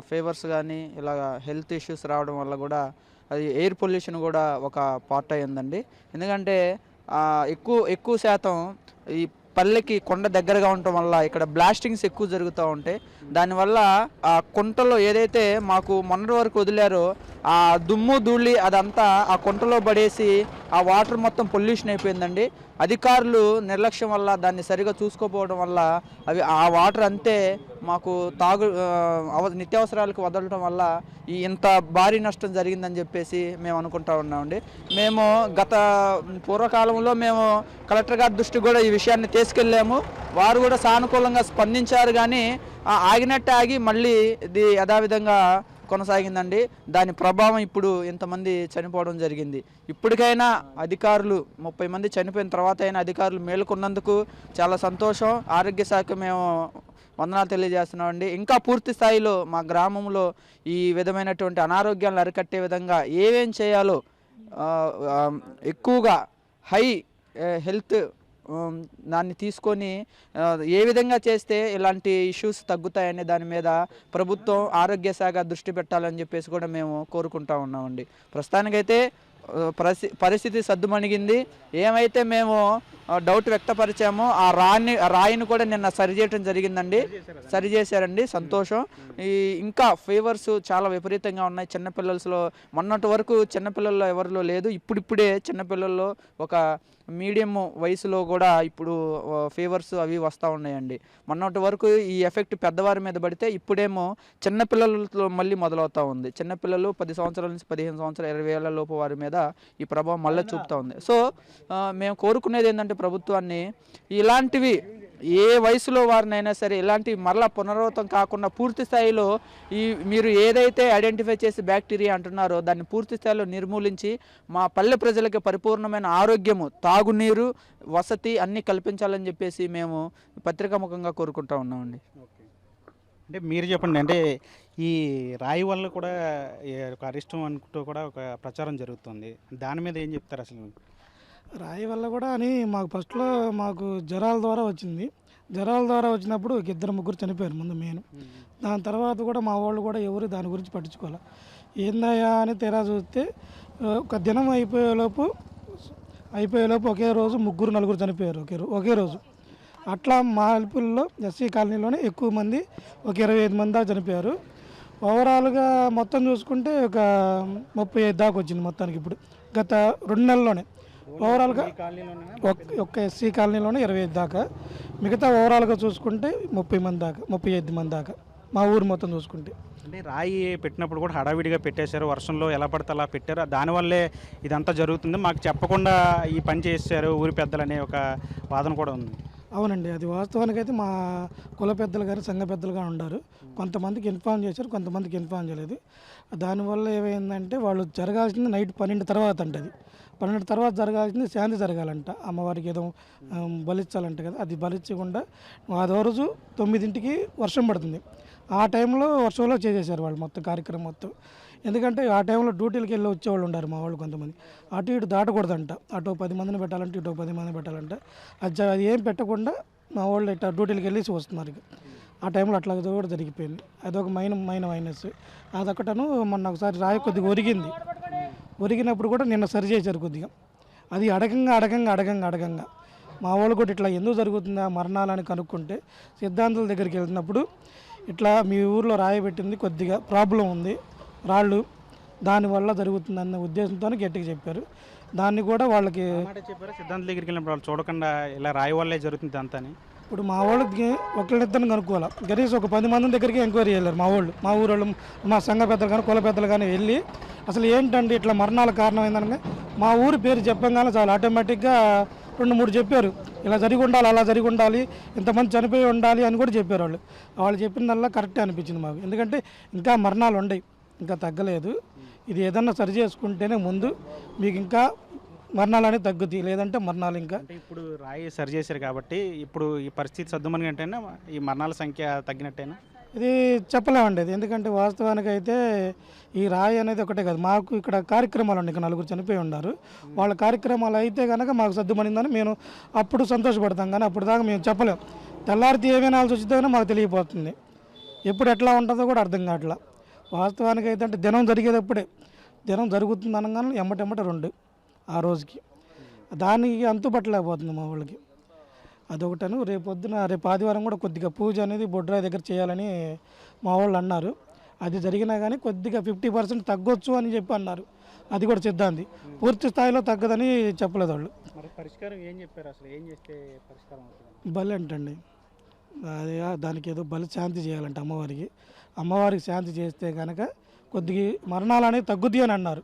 ఫేవర్స్ కానీ ఇలాగా హెల్త్ ఇష్యూస్ రావడం వల్ల కూడా అది ఎయిర్ పొల్యూషన్ కూడా ఒక పార్ట్ అయ్యిందండి. ఎందుకంటే ఎక్కువ శాతం ఈ పల్లెకి కొండ దగ్గరగా ఉండటం వల్ల ఇక్కడ బ్లాస్టింగ్స్ ఎక్కువ జరుగుతూ ఉంటాయి. దానివల్ల ఆ కుంటలో ఏదైతే మాకు మొన్నటి వరకు వదిలారో ఆ దుమ్ము ధూళి అదంతా ఆ కుంటలో పడేసి ఆ వాటర్ మొత్తం పొల్యూషన్ అయిపోయిందండి. అధికారులు నిర్లక్ష్యం వల్ల దాన్ని సరిగా చూసుకోకపోవడం వల్ల ఆ వాటర్ అంతే మాకు నిత్యావసరాలకు వదలటం వల్ల ఇంత భారీ నష్టం జరిగిందని చెప్పేసి మేము అనుకుంటా ఉన్నామండి. మేము గత పూర్వకాలంలో మేము కలెక్టర్ గారి దృష్టికి కూడా ఈ విషయాన్ని తీసుకెళ్ళాము. వారు కూడా సానుకూలంగా స్పందించారు, కానీ ఆగినట్టు ఆగి మళ్ళీ ఇది యథావిధంగా కొనసాగిందండి. దాని ప్రభావం ఇప్పుడు ఇంతమంది చనిపోవడం జరిగింది. ఇప్పటికైనా అధికారులు 30 మంది చనిపోయిన తర్వాత అయినా అధికారులు మేలుకున్నందుకు చాలా సంతోషం. ఆరోగ్య శాఖ మేము వందనాలు తెలియజేస్తున్నామండి. ఇంకా పూర్తి స్థాయిలో మా గ్రామంలో ఈ విధమైనటువంటి అనారోగ్యాలను అరికట్టే విధంగా ఏమేం చేయాలో ఎక్కువగా హై హెల్త్ దాన్ని తీసుకొని ఏ విధంగా చేస్తే ఇలాంటి ఇష్యూస్ తగ్గుతాయనే దాని మీద ప్రభుత్వం ఆరోగ్య శాఖ దృష్టి పెట్టాలని చెప్పేసి కూడా మేము కోరుకుంటా ఉన్నామండి. ప్రస్తుతానికైతే పరిస్థితి సద్దుమణిగింది. ఏమైతే మేము డౌట్ వ్యక్తపరిచామో ఆ రాయిని కూడా నిన్న సరిచేయటం జరిగిందండి. సరిచేశారండి, సంతోషం. ఇంకా ఫీవర్స్ చాలా విపరీతంగా ఉన్నాయి చిన్నపిల్లల్లో. మొన్నటి వరకు చిన్నపిల్లల్లో ఎవరిలో లేదు, ఇప్పుడిప్పుడే చిన్నపిల్లల్లో ఒక మీడియం వయసులో కూడా ఇప్పుడు ఫీవర్స్ అవి వస్తూ ఉన్నాయండి. మొన్నటి వరకు ఈ ఎఫెక్ట్ పెద్దవారి మీద పడితే ఇప్పుడేమో చిన్నపిల్లలతో మళ్ళీ మొదలవుతూ ఉంది. చిన్నపిల్లలు 10 సంవత్సరాల నుంచి 15 సంవత్సరాలు 20 ఏళ్ల లోపు వారి మీద ఈ ప్రభావం మళ్ళీ చూపుతూ ఉంది. సో మేము కోరుకునేది ఏంటంటే ప్రభుత్వాన్ని ఇలాంటివి ఏ వయసులో వారినైనా సరే ఇలాంటి మరలా పునరావృతం కాకుండా పూర్తి స్థాయిలో మీరు ఏదైతే ఐడెంటిఫై చేసి బ్యాక్టీరియా అంటున్నారో దాన్ని పూర్తి స్థాయిలో నిర్మూలించి మా పల్లె ప్రజలకు పరిపూర్ణమైన ఆరోగ్యము, తాగునీరు, వసతి అన్నీ కల్పించాలని చెప్పేసి మేము పత్రికాముఖంగా కోరుకుంటా ఉన్నామండి. అంటే మీరు చెప్పండి, అంటే ఈ రాయి వల్ల కూడా ఒక అరిష్టం అనుకుంటూ కూడా ఒక ప్రచారం జరుగుతుంది, దాని మీద ఏం చెప్తారు అసలు? రాయి వల్ల కూడా అని మాకు ఫస్ట్లో మాకు జ్వరాల ద్వారా వచ్చింది. జ్వరాల ద్వారా వచ్చినప్పుడు 2-3 చనిపోయారు ముందు మెయిన్. దాని తర్వాత కూడా మా వాళ్ళు కూడా ఎవరు దాని గురించి పట్టించుకోవాలి. ఏందయ్యా అని తెరా చూస్తే ఒక దినం అయిపోయేలోపు ఒకే రోజు 3-4 చనిపోయారు ఒకే రోజు. అట్లా మా అల్పుల్లో ఎస్సీ కాలనీలోనే ఎక్కువ మంది ఒక 25 మంది దాకా చనిపోయారు. ఓవరాల్గా మొత్తం చూసుకుంటే ఒక 35 దాకా వచ్చింది మొత్తానికి ఇప్పుడు గత 2 నెలల్లోనే. ఓవరాల్గా ఒక్క ఎస్సీ కాలనీలోనే 25 దాకా, మిగతా ఓవరాల్గా చూసుకుంటే 30 మంది దాకా, 35 మంది దాకా మా ఊరు మొత్తం చూసుకుంటే. అంటే రాయి పెట్టినప్పుడు కూడా హడావిడిగా పెట్టేశారు, వర్షంలో ఎలా పడితే అలా పెట్టారు, దానివల్లే ఇదంతా జరుగుతుంది, మాకు చెప్పకుండా ఈ పని చేశారు ఊరి పెద్దలనే ఒక వాదన కూడా ఉంది. అవునండి, అది వాస్తవానికైతే మా కుల పెద్దలు కానీ సంఘ పెద్దలు కానీ ఉన్నారు. కొంతమందికి ఇన్ఫార్మ్ చేశారు, కొంతమందికి ఇన్ఫార్మ్ చేయలేదు. దానివల్ల ఏమైందంటే వాళ్ళు జరగాల్సింది నైట్ 12 తర్వాత అంట. అది 12 తర్వాత జరగాల్సింది శాంతి జరగాలంట, అమ్మవారికి ఏదో బలిచ్చాలంట కదా, అది బలిచ్చకుండా అదో రోజు 9ంటికి వర్షం పడుతుంది. ఆ టైంలో వర్షంలో చేసేసారు వాళ్ళు మొత్తం కార్యక్రమం మొత్తం. ఎందుకంటే ఆ టైంలో డ్యూటీలకు వెళ్ళి వచ్చేవాళ్ళు ఉన్నారు మా వాళ్ళు కొంతమంది. అటు ఇటు దాటకూడదంట, అటు 10 మందిని పెట్టాలంటే ఇటు 10 మందిని పెట్టాలంట. అది ఏం పెట్టకుండా మా వాళ్ళు ఇట్లా డ్యూటీలకు వెళ్ళేసి వస్తున్నారు. ఆ టైంలో అట్లా కూడా జరిగిపోయింది. అదొక మైనస్. అదొకటను మొన్న ఒకసారి రాయి కొద్దిగా ఒరిగినప్పుడు కూడా నిన్న సరి చేశారు కొద్దిగా. అది అడగంగా మా వాళ్ళు కూడా ఇట్లా ఎందుకు జరుగుతుందా మరణాలని కనుక్కుంటే సిద్ధాంతుల దగ్గరికి వెళ్తున్నప్పుడు ఇట్లా మీ ఊర్లో రాయి పెట్టింది కొద్దిగా ప్రాబ్లం ఉంది, రాళ్ళు, దానివల్ల జరుగుతుందన్న ఉద్దేశంతో గట్టిగా చెప్పారు. దాన్ని కూడా వాళ్ళకి చెప్పారు. సిద్ధాంత దగ్గరికి వెళ్ళినప్పుడు వాళ్ళు చూడకుండా ఇలా రాయి వల్లే జరుగుతుంది అంతా. ఇప్పుడు మా వాళ్ళకి ఒకళ్ళిద్దరిని కనుక్కోవాలి, కనీసం ఒక 10 మంది దగ్గరికి ఎంక్వైరీ వెళ్ళారు మా వాళ్ళు, మా ఊరోళ్ళు, మా సంఘ పెద్దలు కానీ కుల పెద్దలు కానీ వెళ్ళి అసలు ఏంటండి ఇట్లా మరణాల కారణం ఏందనగా మా ఊరి పేరు చెప్పంగానే చాలా ఆటోమేటిక్గా 2-3 చెప్పారు. ఇలా జరిగి ఉండాలి, అలా జరిగి ఉండాలి, ఇంతమంది చనిపోయి ఉండాలి అని కూడా చెప్పారు వాళ్ళు. వాళ్ళు చెప్పినల్లా కరెక్టే అనిపించింది మాకు. ఎందుకంటే ఇంకా మరణాలు ఉండయి, ఇంకా తగ్గలేదు. ఇది ఏదన్నా సరి చేసుకుంటేనే ముందు మీకు ఇంకా మరణాలు అనేది తగ్గుతాయి, లేదంటే మరణాలు ఇంకా. అంటే ఇప్పుడు రాయి సరి చేశారు కాబట్టి ఇప్పుడు ఈ పరిస్థితి సర్దుమనిగంటేనా ఈ మరణాల సంఖ్య తగ్గినట్టేనా? ఇది చెప్పలేమండి. అది ఎందుకంటే వాస్తవానికి అయితే ఈ రాయి అనేది ఒకటే కాదు, మాకు ఇక్కడ కార్యక్రమాలు ఉన్నాయి. 4 చనిపోయి ఉన్నారు. వాళ్ళ కార్యక్రమాలు అయితే కనుక మాకు సర్దుమనిందని మేము అప్పుడు సంతోషపడతాం, కానీ అప్పుడు దాకా మేము చెప్పలేం. తెల్లారితే ఏమైనా వచ్చిందో కానీ మాకు తెలియపోతుంది, ఎప్పుడు ఎట్లా ఉంటుందో కూడా అర్థం కావట్లా. వాస్తవానికి అయితే అంటే దినం జరిగేటప్పుడే, దినం జరుగుతుంది అనగానే ఎమ్మటెమ్మట 2 ఆ రోజుకి, దానికి అంతుపట్టలేకపోతుంది మా వాళ్ళకి. అదొకటను. రేపు ఆదివారం కూడా కొద్దిగా పూజ అనేది బొడ్రాయి దగ్గర చేయాలని మా వాళ్ళు అన్నారు. అది జరిగినా కానీ కొద్దిగా 50% తగ్గొచ్చు అని చెప్పి అన్నారు. అది కూడా సిద్ధాంతి, పూర్తి స్థాయిలో తగ్గదని చెప్పలేదు వాళ్ళు. మరి పరిష్కారం ఏం చెప్పారు, అసలు ఏం చేస్తే పరిష్కారం అవుతుంది? బలి అంటండి, అది దానికి ఏదో బలి శాంతి చేయాలంట అమ్మవారికి శాంతి చేస్తే కనుక కొద్దిగా మరణాలు అనేవి తగ్గుతాయి అని అన్నారు.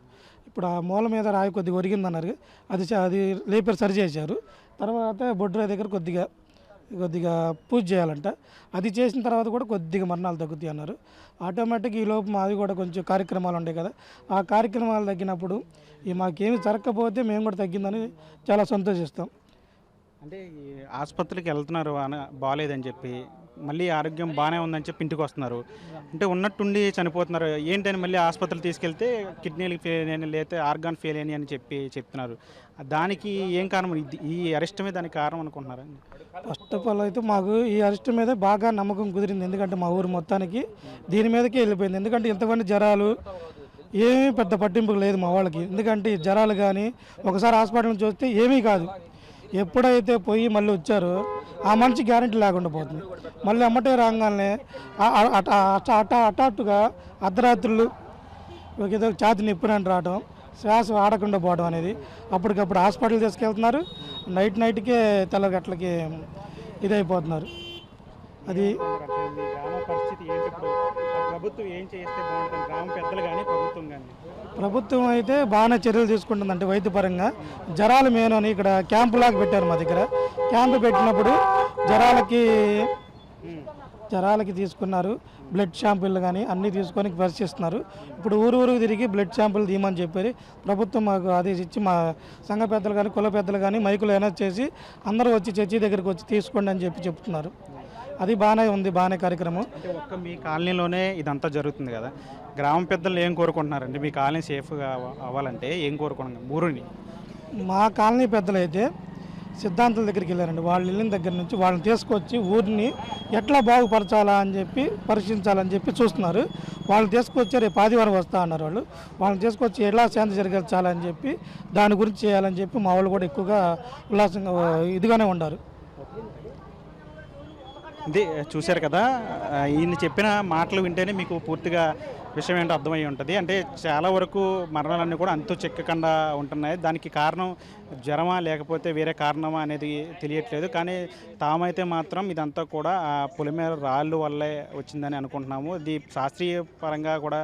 ఇప్పుడు ఆ మూల మీద రాయి కొద్దిగా ఒరిగిందన్నారు, అది లేపర్ సరి చేశారు. తర్వాత బొడ్రాయి దగ్గర కొద్దిగా పూజ చేయాలంట, అది చేసిన తర్వాత కూడా కొద్దిగా మరణాలు తగ్గుతాయి అన్నారు. ఆటోమేటిక్ ఈ లోపు మాది కూడా కొంచెం కార్యక్రమాలు ఉంటాయి కదా, ఆ కార్యక్రమాలు తగ్గినప్పుడు మాకేమి జరగకపోతే మేము కూడా తగ్గిందని చాలా సంతోషిస్తాం. అంటే ఈ ఆసుపత్రికి వెళ్తున్నారు బాగాలేదని చెప్పి, మళ్ళీ ఆరోగ్యం బాగానే ఉందని చెప్పి ఇంటికి వస్తున్నారు, అంటే ఉన్నట్టుండి చనిపోతున్నారు. ఏంటని మళ్ళీ ఆసుపత్రికి తీసుకెళ్తే కిడ్నీలు ఫెయిల్ అని లేకపోతే ఆర్గాన్ ఫెయిల్ అని చెప్పి చెప్తున్నారు. దానికి ఏం కారణం? ఈ అరెస్ట్ మీద దానికి కారణం అనుకుంటున్నారా? ఫస్ట్ ఆఫ్ ఆల్ అయితే మాకు ఈ అరెస్ట్ మీద బాగా నమ్మకం కుదిరింది, ఎందుకంటే మా ఊరు మొత్తానికి దీని మీదకే వెళ్ళిపోయింది. ఎందుకంటే ఇంతమంది జ్వరాలు ఏమీ పెద్ద పట్టింపు లేదు మా వాళ్ళకి. ఎందుకంటే ఈ జ్వరాలు కానీ ఒకసారి హాస్పిటల్ నుంచి వస్తే ఏమీ కాదు, ఎప్పుడైతే పోయి మళ్ళీ వచ్చారో ఆ మనిషి గ్యారెంటీ లేకుండా పోతుంది. మళ్ళీ అమ్మటే రాగానే హఠాత్తుగా అర్ధరాత్రులు ఏదో ఛాతి నొప్పిని రావడం, శ్వాస ఆడకుండా పోవడం అనేది, అప్పటికప్పుడు హాస్పిటల్ తీసుకెళ్తున్నారు, నైట్కే తెల్లగట్లకి ఇదైపోతున్నారు. అది గ్రామ పరిస్థితి ఏంటి? ప్రభుత్వం ఏం చేస్తే బాగుంటుంది? గ్రామ పెద్దలు కానీ ప్రభుత్వం కానీ? ప్రభుత్వం అయితే బాగానే చర్యలు తీసుకుంటుందంటే వైద్యపరంగా. జ్వరాలు మెయిన్ అని ఇక్కడ క్యాంపు లాగా పెట్టారు మా దగ్గర. క్యాంపు పెట్టినప్పుడు జ్వరాలకి తీసుకున్నారు, బ్లడ్ శాంపిల్ కానీ అన్నీ తీసుకొని పరిశీలిస్తున్నారు. ఇప్పుడు ఊరు తిరిగి బ్లడ్ శాంపిల్ తీయమని చెప్పారు ప్రభుత్వం. మాకు ఆదేశించి మా సంఘ పెద్దలు కానీ కుల పెద్దలు కానీ మైకులు అనౌన్స్ చేసి అందరూ వచ్చి చర్చి దగ్గరికి వచ్చి తీసుకోండి అని చెప్తున్నారు. అది బాగానే ఉంది, బాగానే కార్యక్రమం. అంటే ఒక్క మీ కాలనీలోనే ఇదంతా జరుగుతుంది కదా, గ్రామ పెద్దలు ఏం కోరుకుంటున్నారండి? మీ కాలనీ సేఫ్గా అవ్వాలంటే ఏం కోరుకుంటున్నారు ఊరిని? మా కాలనీ పెద్దలు అయితే సిద్ధాంతుల దగ్గరికి వెళ్ళారండి. వాళ్ళు వెళ్ళిన దగ్గర నుంచి వాళ్ళని తీసుకొచ్చి ఊరిని ఎట్లా బాగుపరచాలా అని చెప్పి పరిశీలించాలని చెప్పి చూస్తున్నారు. వాళ్ళు తీసుకొచ్చి రేపు ఆదివారం వస్తా అన్నారు. వాళ్ళని తీసుకొచ్చి ఎలా శాంతి జరిగించాలని చెప్పి దాని గురించి చేయాలని చెప్పి మా వాళ్ళు కూడా ఎక్కువగా ఉల్లాసంగా ఇదిగానే ఉన్నారు. ఇది చూశారు కదా, ఈయన చెప్పిన మాటలు వింటేనే మీకు పూర్తిగా విషయం ఏంటో అర్థమై ఉంటుంది. అంటే చాలా వరకు మరణాలన్నీ కూడా అంతు చెక్కకుండా ఉంటున్నాయి. దానికి కారణం జ్వరమా లేకపోతే వేరే కారణమా అనేది తెలియట్లేదు. కానీ తామైతే మాత్రం ఇదంతా కూడా ఆ పొలిమేర రాళ్ళు వల్లే వచ్చిందని అనుకుంటున్నాము. ఇది శాస్త్రీయ పరంగా కూడా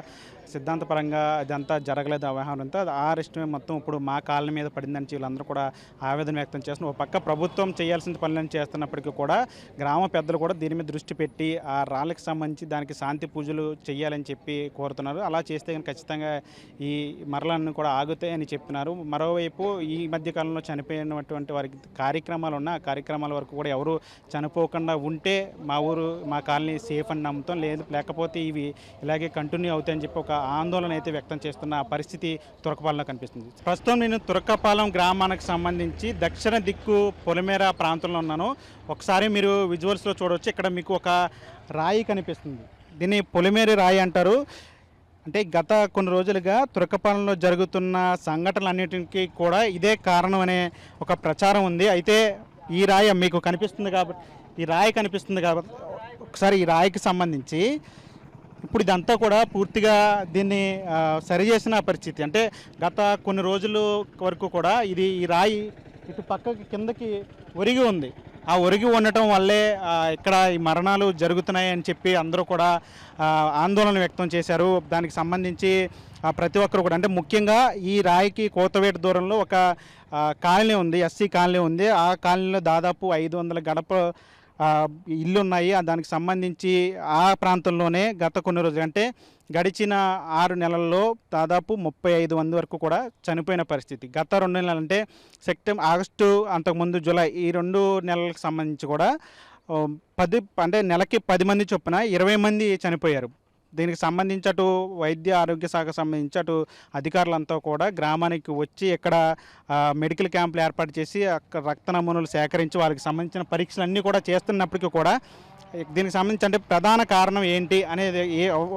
సిద్ధాంతపరంగా ఇదంతా జరగలేదు. ఆ వ్యవహారం అంతా ఆ అరెస్టు మొత్తం ఇప్పుడు మా కాళ్ళ మీద పడిందని వీళ్ళందరూ కూడా ఆవేదన వ్యక్తం చేస్తున్నారు. ఒక పక్క ప్రభుత్వం చేయాల్సిన పనులను చేస్తున్నప్పటికీ కూడా గ్రామ పెద్దలు కూడా దీని మీద దృష్టి పెట్టి ఆ రాళ్ళకి సంబంధించి దానికి శాంతి పూజలు చేయాలని చెప్పి కోరుతున్నారు. అలా చేస్తే కనుక ఖచ్చితంగా ఈ మరలన్నీ కూడా ఆగుతాయని చెప్తున్నారు. మరోవైపు ఈ మధ్య కాలంలో చనిపోయినటువంటి వారికి కార్యక్రమాలు ఉన్న ఆ కార్యక్రమాల వరకు కూడా ఎవరు చనిపోకుండా ఉంటే మా ఊరు మా కాలనీ సేఫ్ అని నమ్ముతాం. లేకపోతే ఇవి ఇలాగే కంటిన్యూ అవుతాయని చెప్పి ఒక ఆందోళన అయితే వ్యక్తం చేస్తున్న పరిస్థితి తురకపాలెంలో కనిపిస్తుంది. ప్రస్తుతం నేను తురకపాలెం గ్రామానికి సంబంధించి దక్షిణ దిక్కు పొలిమేర ప్రాంతంలో ఉన్నాను. ఒకసారి మీరు విజువల్స్లో చూడవచ్చు. ఇక్కడ మీకు ఒక రాయి కనిపిస్తుంది. దీన్ని పొలిమేర రాయి అంటారు. అంటే గత కొన్ని రోజులుగా తురకపాలెంలో జరుగుతున్న సంఘటనలన్నిటికీ కూడా ఇదే కారణం అనే ఒక ప్రచారం ఉంది. అయితే ఈ రాయి మీకు కనిపిస్తుంది కాబట్టి ఒకసారి ఈ రాయికి సంబంధించి ఇప్పుడు ఇదంతా కూడా పూర్తిగా దీన్ని సరిచేసిన పరిస్థితి. అంటే గత కొన్ని రోజుల వరకు కూడా ఈ రాయి ఇటు పక్కకి కిందకి ఒరిగి ఉంది. ఆ ఒరిగి ఉండటం వల్లే ఇక్కడ ఈ మరణాలు జరుగుతున్నాయి అని చెప్పి అందరూ కూడా ఆందోళన వ్యక్తం చేశారు. దానికి సంబంధించి ప్రతి ఒక్కరు కూడా, అంటే ముఖ్యంగా ఈ రాయికి కోతవేటు దూరంలో ఒక కాలనీ ఉంది, ఎస్సీ కాలనీ ఉంది. ఆ కాలనీలో దాదాపు 500 గడప ఇల్లు ఉన్నాయి. దానికి సంబంధించి ఆ ప్రాంతంలోనే గత కొన్ని రోజులు అంటే గడిచిన 6 నెలల్లో దాదాపు 35 మంది వరకు కూడా చనిపోయిన పరిస్థితి. గత 2 నెలలు అంటే సెప్టెంబర్, ఆగస్టు, అంతకుముందు జూలై, ఈ 2 నెలలకు సంబంధించి కూడా నెలకి 10 మంది చొప్పున 20 మంది చనిపోయారు. దీనికి సంబంధించి అటు వైద్య ఆరోగ్య శాఖ సంబంధించి అటు అధికారులంతా కూడా గ్రామానికి వచ్చి ఇక్కడ మెడికల్ క్యాంపులు ఏర్పాటు చేసి అక్కడ రక్త నమూనాలు సేకరించి వారికి సంబంధించిన పరీక్షలు అన్నీ కూడా చేస్తున్నప్పటికీ కూడా దీనికి సంబంధించి అంటే ప్రధాన కారణం ఏంటి అనేది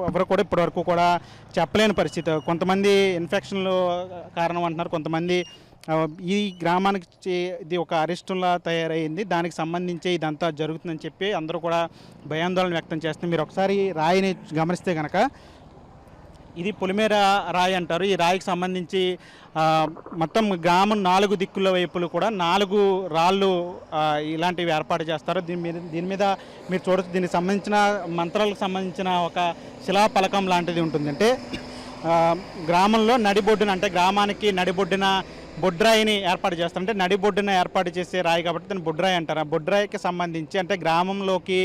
ఎవరు కూడా ఇప్పటివరకు కూడా చెప్పలేని పరిస్థితి. కొంతమంది ఇన్ఫెక్షన్లు కారణం అంటున్నారు, కొంతమంది ఈ గ్రామానికి ఇది ఒక అరిష్టంలా తయారైంది, దానికి సంబంధించి ఇదంతా జరుగుతుందని చెప్పి అందరూ కూడా భయాందోళన వ్యక్తం చేస్తుంది. మీరు ఒకసారి రాయిని గమనిస్తే కనుక ఇది పొలిమేర రాయి అంటారు. ఈ రాయికి సంబంధించి మొత్తం గ్రామం 4 దిక్కుల వైపులు కూడా 4 రాళ్ళు ఇలాంటివి ఏర్పాటు చేస్తారు. దీని మీద మీరు చూడవచ్చు. దీనికి సంబంధించిన మంత్రాలకు సంబంధించిన ఒక శిలాఫలకం లాంటిది ఉంటుంది. అంటే గ్రామంలో నడిబొడ్డున, అంటే గ్రామానికి నడిబొడ్డున బొడ్రాయిని ఏర్పాటు చేస్తారు. అంటే నడిబొడ్డున ఏర్పాటు చేసే రాయి కాబట్టి దాన్ని బొడ్రాయి అంటారు. ఆ బొడ్రాయికి సంబంధించి అంటే గ్రామంలోకి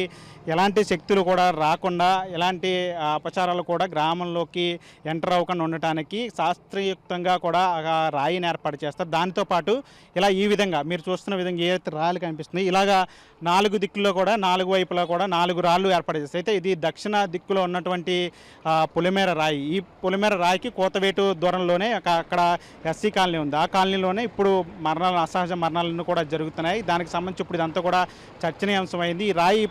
ఎలాంటి శక్తులు కూడా రాకుండా, ఎలాంటి అపచారాలు కూడా గ్రామంలోకి ఎంటర్ అవ్వకుండా ఉండటానికి శాస్త్రయుక్తంగా కూడా ఆ రాయిని ఏర్పాటు చేస్తారు. దాంతోపాటు ఇలా ఈ విధంగా మీరు చూస్తున్న విధంగా ఏదైతే రాళ్ళు కనిపిస్తుంది, ఇలాగా 4 దిక్కుల్లో కూడా 4 వైపులా కూడా 4 రాళ్ళు ఏర్పాటు చేస్తారు. అయితే ఇది దక్షిణ దిక్కులో ఉన్నటువంటి పొలిమేర రాయి. ఈ పొలిమేర రాయికి కోతవేటు దూరంలోనే అక్కడ ఎస్సీ కాలనీ ఉంది. ఆ కాలనీలోనే ఇప్పుడు అసహజ మరణాలను కూడా జరుగుతున్నాయి. దానికి సంబంధించి ఇప్పుడు ఇదంతా కూడా చర్చనీయాంశమైంది. ఈ రాయి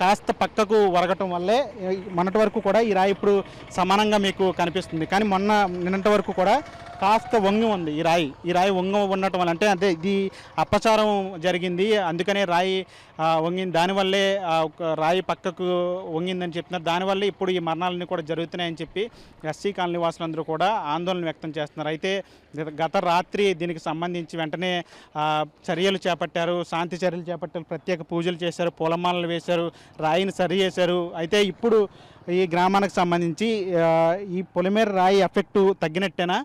కాస్త పక్కకు వరగటం వల్లే మొన్నటి వరకు కూడా ఈ రాయి ఇప్పుడు సమానంగా మీకు కనిపిస్తుంది. కానీ నిన్నటి వరకు కూడా కాస్త వంగి ఉంది ఈ రాయి వంగి ఉండటం వల్ల, అంటే ఇది అపచారం జరిగింది, అందుకనే రాయి వంగింది. దానివల్లే ఒక రాయి పక్కకు వంగిందని చెప్తున్నారు. దానివల్లే ఇప్పుడు ఈ మరణాలన్నీ కూడా జరుగుతున్నాయని చెప్పి ఎస్సీ కాలనీ వాసులందరూ కూడా ఆందోళన వ్యక్తం చేస్తున్నారు. అయితే గత రాత్రి దీనికి సంబంధించి వెంటనే చర్యలు చేపట్టారు, శాంతి చర్యలు చేపట్టారు, ప్రత్యేక పూజలు చేశారు, పూలమాలలు వేశారు, రాయిని సరి చేశారు. అయితే ఇప్పుడు ఈ గ్రామానికి సంబంధించి ఈ పొలిమేర రాయి ఎఫెక్టు తగ్గినట్టేనా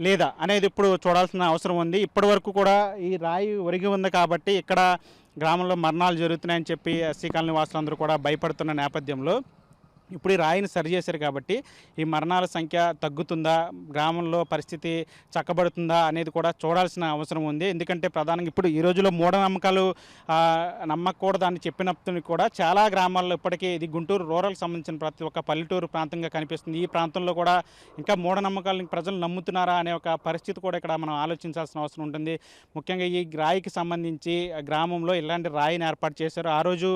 లేదా అనేది ఇప్పుడు చూడాల్సిన అవసరం ఉంది. ఇప్పటి వరకు కూడా ఈ రాయి ఒరిగి ఉంది కాబట్టి ఇక్కడ గ్రామంలో మరణాలు జరుగుతున్నాయని చెప్పి ఎస్సీ కాలనీ వాసులందరూ కూడా భయపడుతున్న నేపథ్యంలో ఇప్పుడు ఈ రాయిని సరిచేశారు కాబట్టి ఈ మరణాల సంఖ్య తగ్గుతుందా, గ్రామంలో పరిస్థితి చక్కబడుతుందా అనేది కూడా చూడాల్సిన అవసరం ఉంది. ఎందుకంటే ప్రధానంగా ఇప్పుడు ఈ రోజులో మూఢనమ్మకాలు నమ్మకూడదని చెప్పినప్పుడు కూడా చాలా గ్రామాల్లో ఇప్పటికీ ఇది గుంటూరు రూరల్కి సంబంధించిన ప్రతి ఒక్క పల్లెటూరు ప్రాంతంగా కనిపిస్తుంది. ఈ ప్రాంతంలో కూడా ఇంకా మూఢనమ్మకాలను ప్రజలు నమ్ముతున్నారా అనే ఒక పరిస్థితి కూడా ఇక్కడ మనం ఆలోచించాల్సిన అవసరం ఉంటుంది. ముఖ్యంగా ఈ రాయికి సంబంధించి గ్రామంలో ఇలాంటి రాయిని ఏర్పాటు చేశారు. ఆ రోజు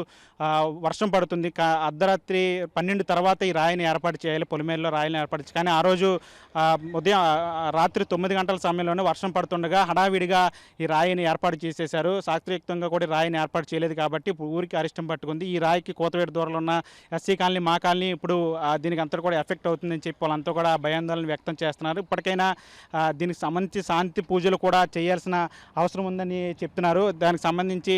వర్షం పడుతుంది, అర్ధరాత్రి 12 తర్వాత ఈ రాయిని ఏర్పాటు చేయాలి, పొలిమేరులో రాయిని ఏర్పాటు చేయాలి. కానీ ఆ రోజు ఉదయం రాత్రి 9 గంటల సమయంలోనే వర్షం పడుతుండగా హడావిడిగా ఈ రాయిని ఏర్పాటు చేసేశారు. శాస్త్రయుక్తంగా కూడా రాయిని ఏర్పాటు చేయలేదు కాబట్టి ఇప్పుడు ఊరికి అరిష్టం పట్టుకుంది. ఈ రాయికి కోతవేటు దూరంలో ఉన్న ఎస్సీ కాలనీ, మా కాలనీ ఇప్పుడు దీనికి అంతా కూడా ఎఫెక్ట్ అవుతుందని చెప్పి వాళ్ళంతా కూడా భయాందోళన వ్యక్తం చేస్తున్నారు. ఇప్పటికైనా దీనికి సంబంధించి శాంతి పూజలు కూడా చేయాల్సిన అవసరం ఉందని చెప్తున్నారు. దానికి సంబంధించి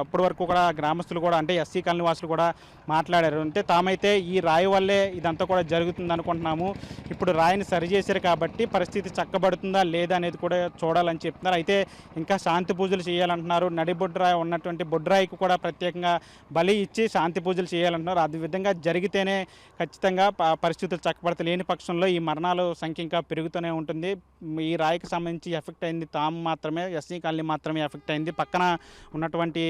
ఇప్పటి వరకు కూడా గ్రామస్తులు కూడా అంటే ఎస్సీ కాలనీ వాసులు కూడా మాట్లాడారు. అంటే తామైతే ఈ రాయి వల్లే ఇదంతా కూడా జరుగుతుంది అనుకుంటున్నాము. ఇప్పుడు రాయిని సరిచేశారు కాబట్టి పరిస్థితి చక్కబడుతుందా లేదా అనేది కూడా చూడాలని చెప్తున్నారు. అయితే ఇంకా శాంతి పూజలు చేయాలంటున్నారు. నడి బొడ్రాయి ఉన్నటువంటి బొడ్రాయికి కూడా ప్రత్యేకంగా బలి ఇచ్చి శాంతి పూజలు చేయాలంటున్నారు. అది విధంగా జరిగితేనే ఖచ్చితంగా పరిస్థితులు చక్కబడతాయి. లేని పక్షంలో ఈ మరణాల సంఖ్య ఇంకా పెరుగుతూనే ఉంటుంది. ఈ రాయికి సంబంధించి ఎఫెక్ట్ అయింది తాము మాత్రమే, ఎస్సీ కాలనీ మాత్రమే ఎఫెక్ట్ అయింది. పక్కన ఉన్నటువంటి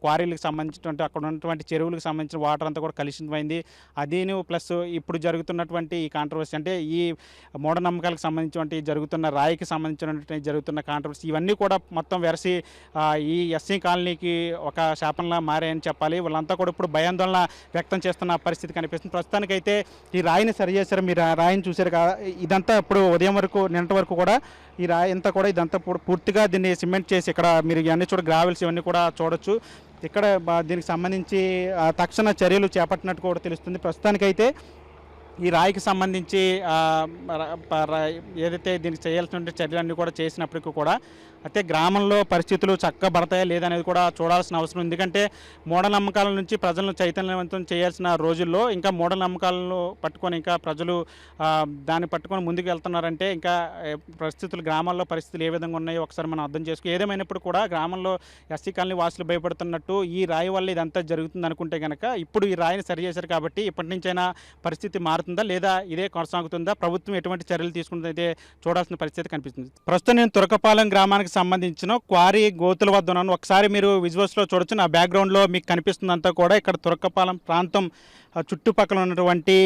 క్వారీలకు సంబంధించినటువంటి అక్కడ ఉన్నటువంటి చెరువులకు సంబంధించిన వాటర్ అంతా కూడా కలుషితమైంది. అదీను ప్లస్ ఇప్పుడు జరుగుతున్నటువంటి ఈ కాంట్రవర్సీ అంటే ఈ మూఢనమ్మకాలకు సంబంధించినటువంటి జరుగుతున్న రాయికి సంబంధించినటువంటి జరుగుతున్న కాంట్రవర్సీ ఇవన్నీ కూడా మొత్తం వెరసి ఈ ఎస్సీ కాలనీకి ఒక శాపంలా మారాయని చెప్పాలి. వాళ్ళంతా కూడా ఇప్పుడు భయాందోళన వ్యక్తం చేస్తున్న పరిస్థితి కనిపిస్తుంది. ప్రస్తుతానికైతే ఈ రాయిని సరి చేశారు. మీరు రాయిని చూశారు కదా, ఇదంతా ఇప్పుడు ఉదయం వరకు నిన్నటి వరకు కూడా ఈ రాయి అంతా కూడా ఇదంతా పూర్తిగా దీన్ని సిమెంట్ చేసి ఇక్కడ మీరు ఇవన్నీ చూడ గ్రావెల్స్ ఇవన్నీ కూడా చూడొచ్చు. ఇక్కడ దీనికి సంబంధించి తక్షణ చర్యలు చేపట్టినట్టు కూడా తెలుస్తుంది. ప్రస్తుతానికైతే ఈ రాయికి సంబంధించి ఏదైతే దీనికి చేయాల్సిన చర్యలన్నీ కూడా చేసినప్పటికీ కూడా అయితే గ్రామంలో పరిస్థితులు చక్కబడతాయా లేదనేది కూడా చూడాల్సిన అవసరం. ఎందుకంటే మూఢనమ్మకాల నుంచి ప్రజలను చైతన్యవంతం చేయాల్సిన రోజుల్లో ఇంకా మూఢనమ్మకాలను పట్టుకొని ఇంకా ప్రజలు దాన్ని పట్టుకొని ముందుకు వెళ్తున్నారంటే ఇంకా పరిస్థితులు గ్రామాల్లో పరిస్థితులు ఏ విధంగా ఉన్నాయో ఒకసారి మనం అర్థం చేసుకో. ఏదేమైనప్పుడు కూడా గ్రామంలో ఎస్సీ కాలనీ వాసులు భయపడుతున్నట్టు ఈ రాయి వల్ల ఇదంతా జరుగుతుంది అనుకుంటే కనుక ఇప్పుడు ఈ రాయిని సరి చేశారు కాబట్టి ఇప్పటి నుంచైనా పరిస్థితి మారుతుందా లేదా ఇదే కొనసాగుతుందా, ప్రభుత్వం ఎటువంటి చర్యలు తీసుకుంటుందైతే చూడాల్సిన పరిస్థితి కనిపిస్తుంది. ప్రస్తుతం నేను తురకపాలెం గ్రామానికి సంబంధించిన క్వారీ గోతుల వద్ద ఉన్నాను. ఒకసారి మీరు విజువల్స్లో చూడొచ్చు. నా బ్యాక్గ్రౌండ్లో మీకు కనిపిస్తుందంతా కూడా ఇక్కడ తురకపాలెం ప్రాంతం చుట్టుపక్కల ఉన్నటువంటి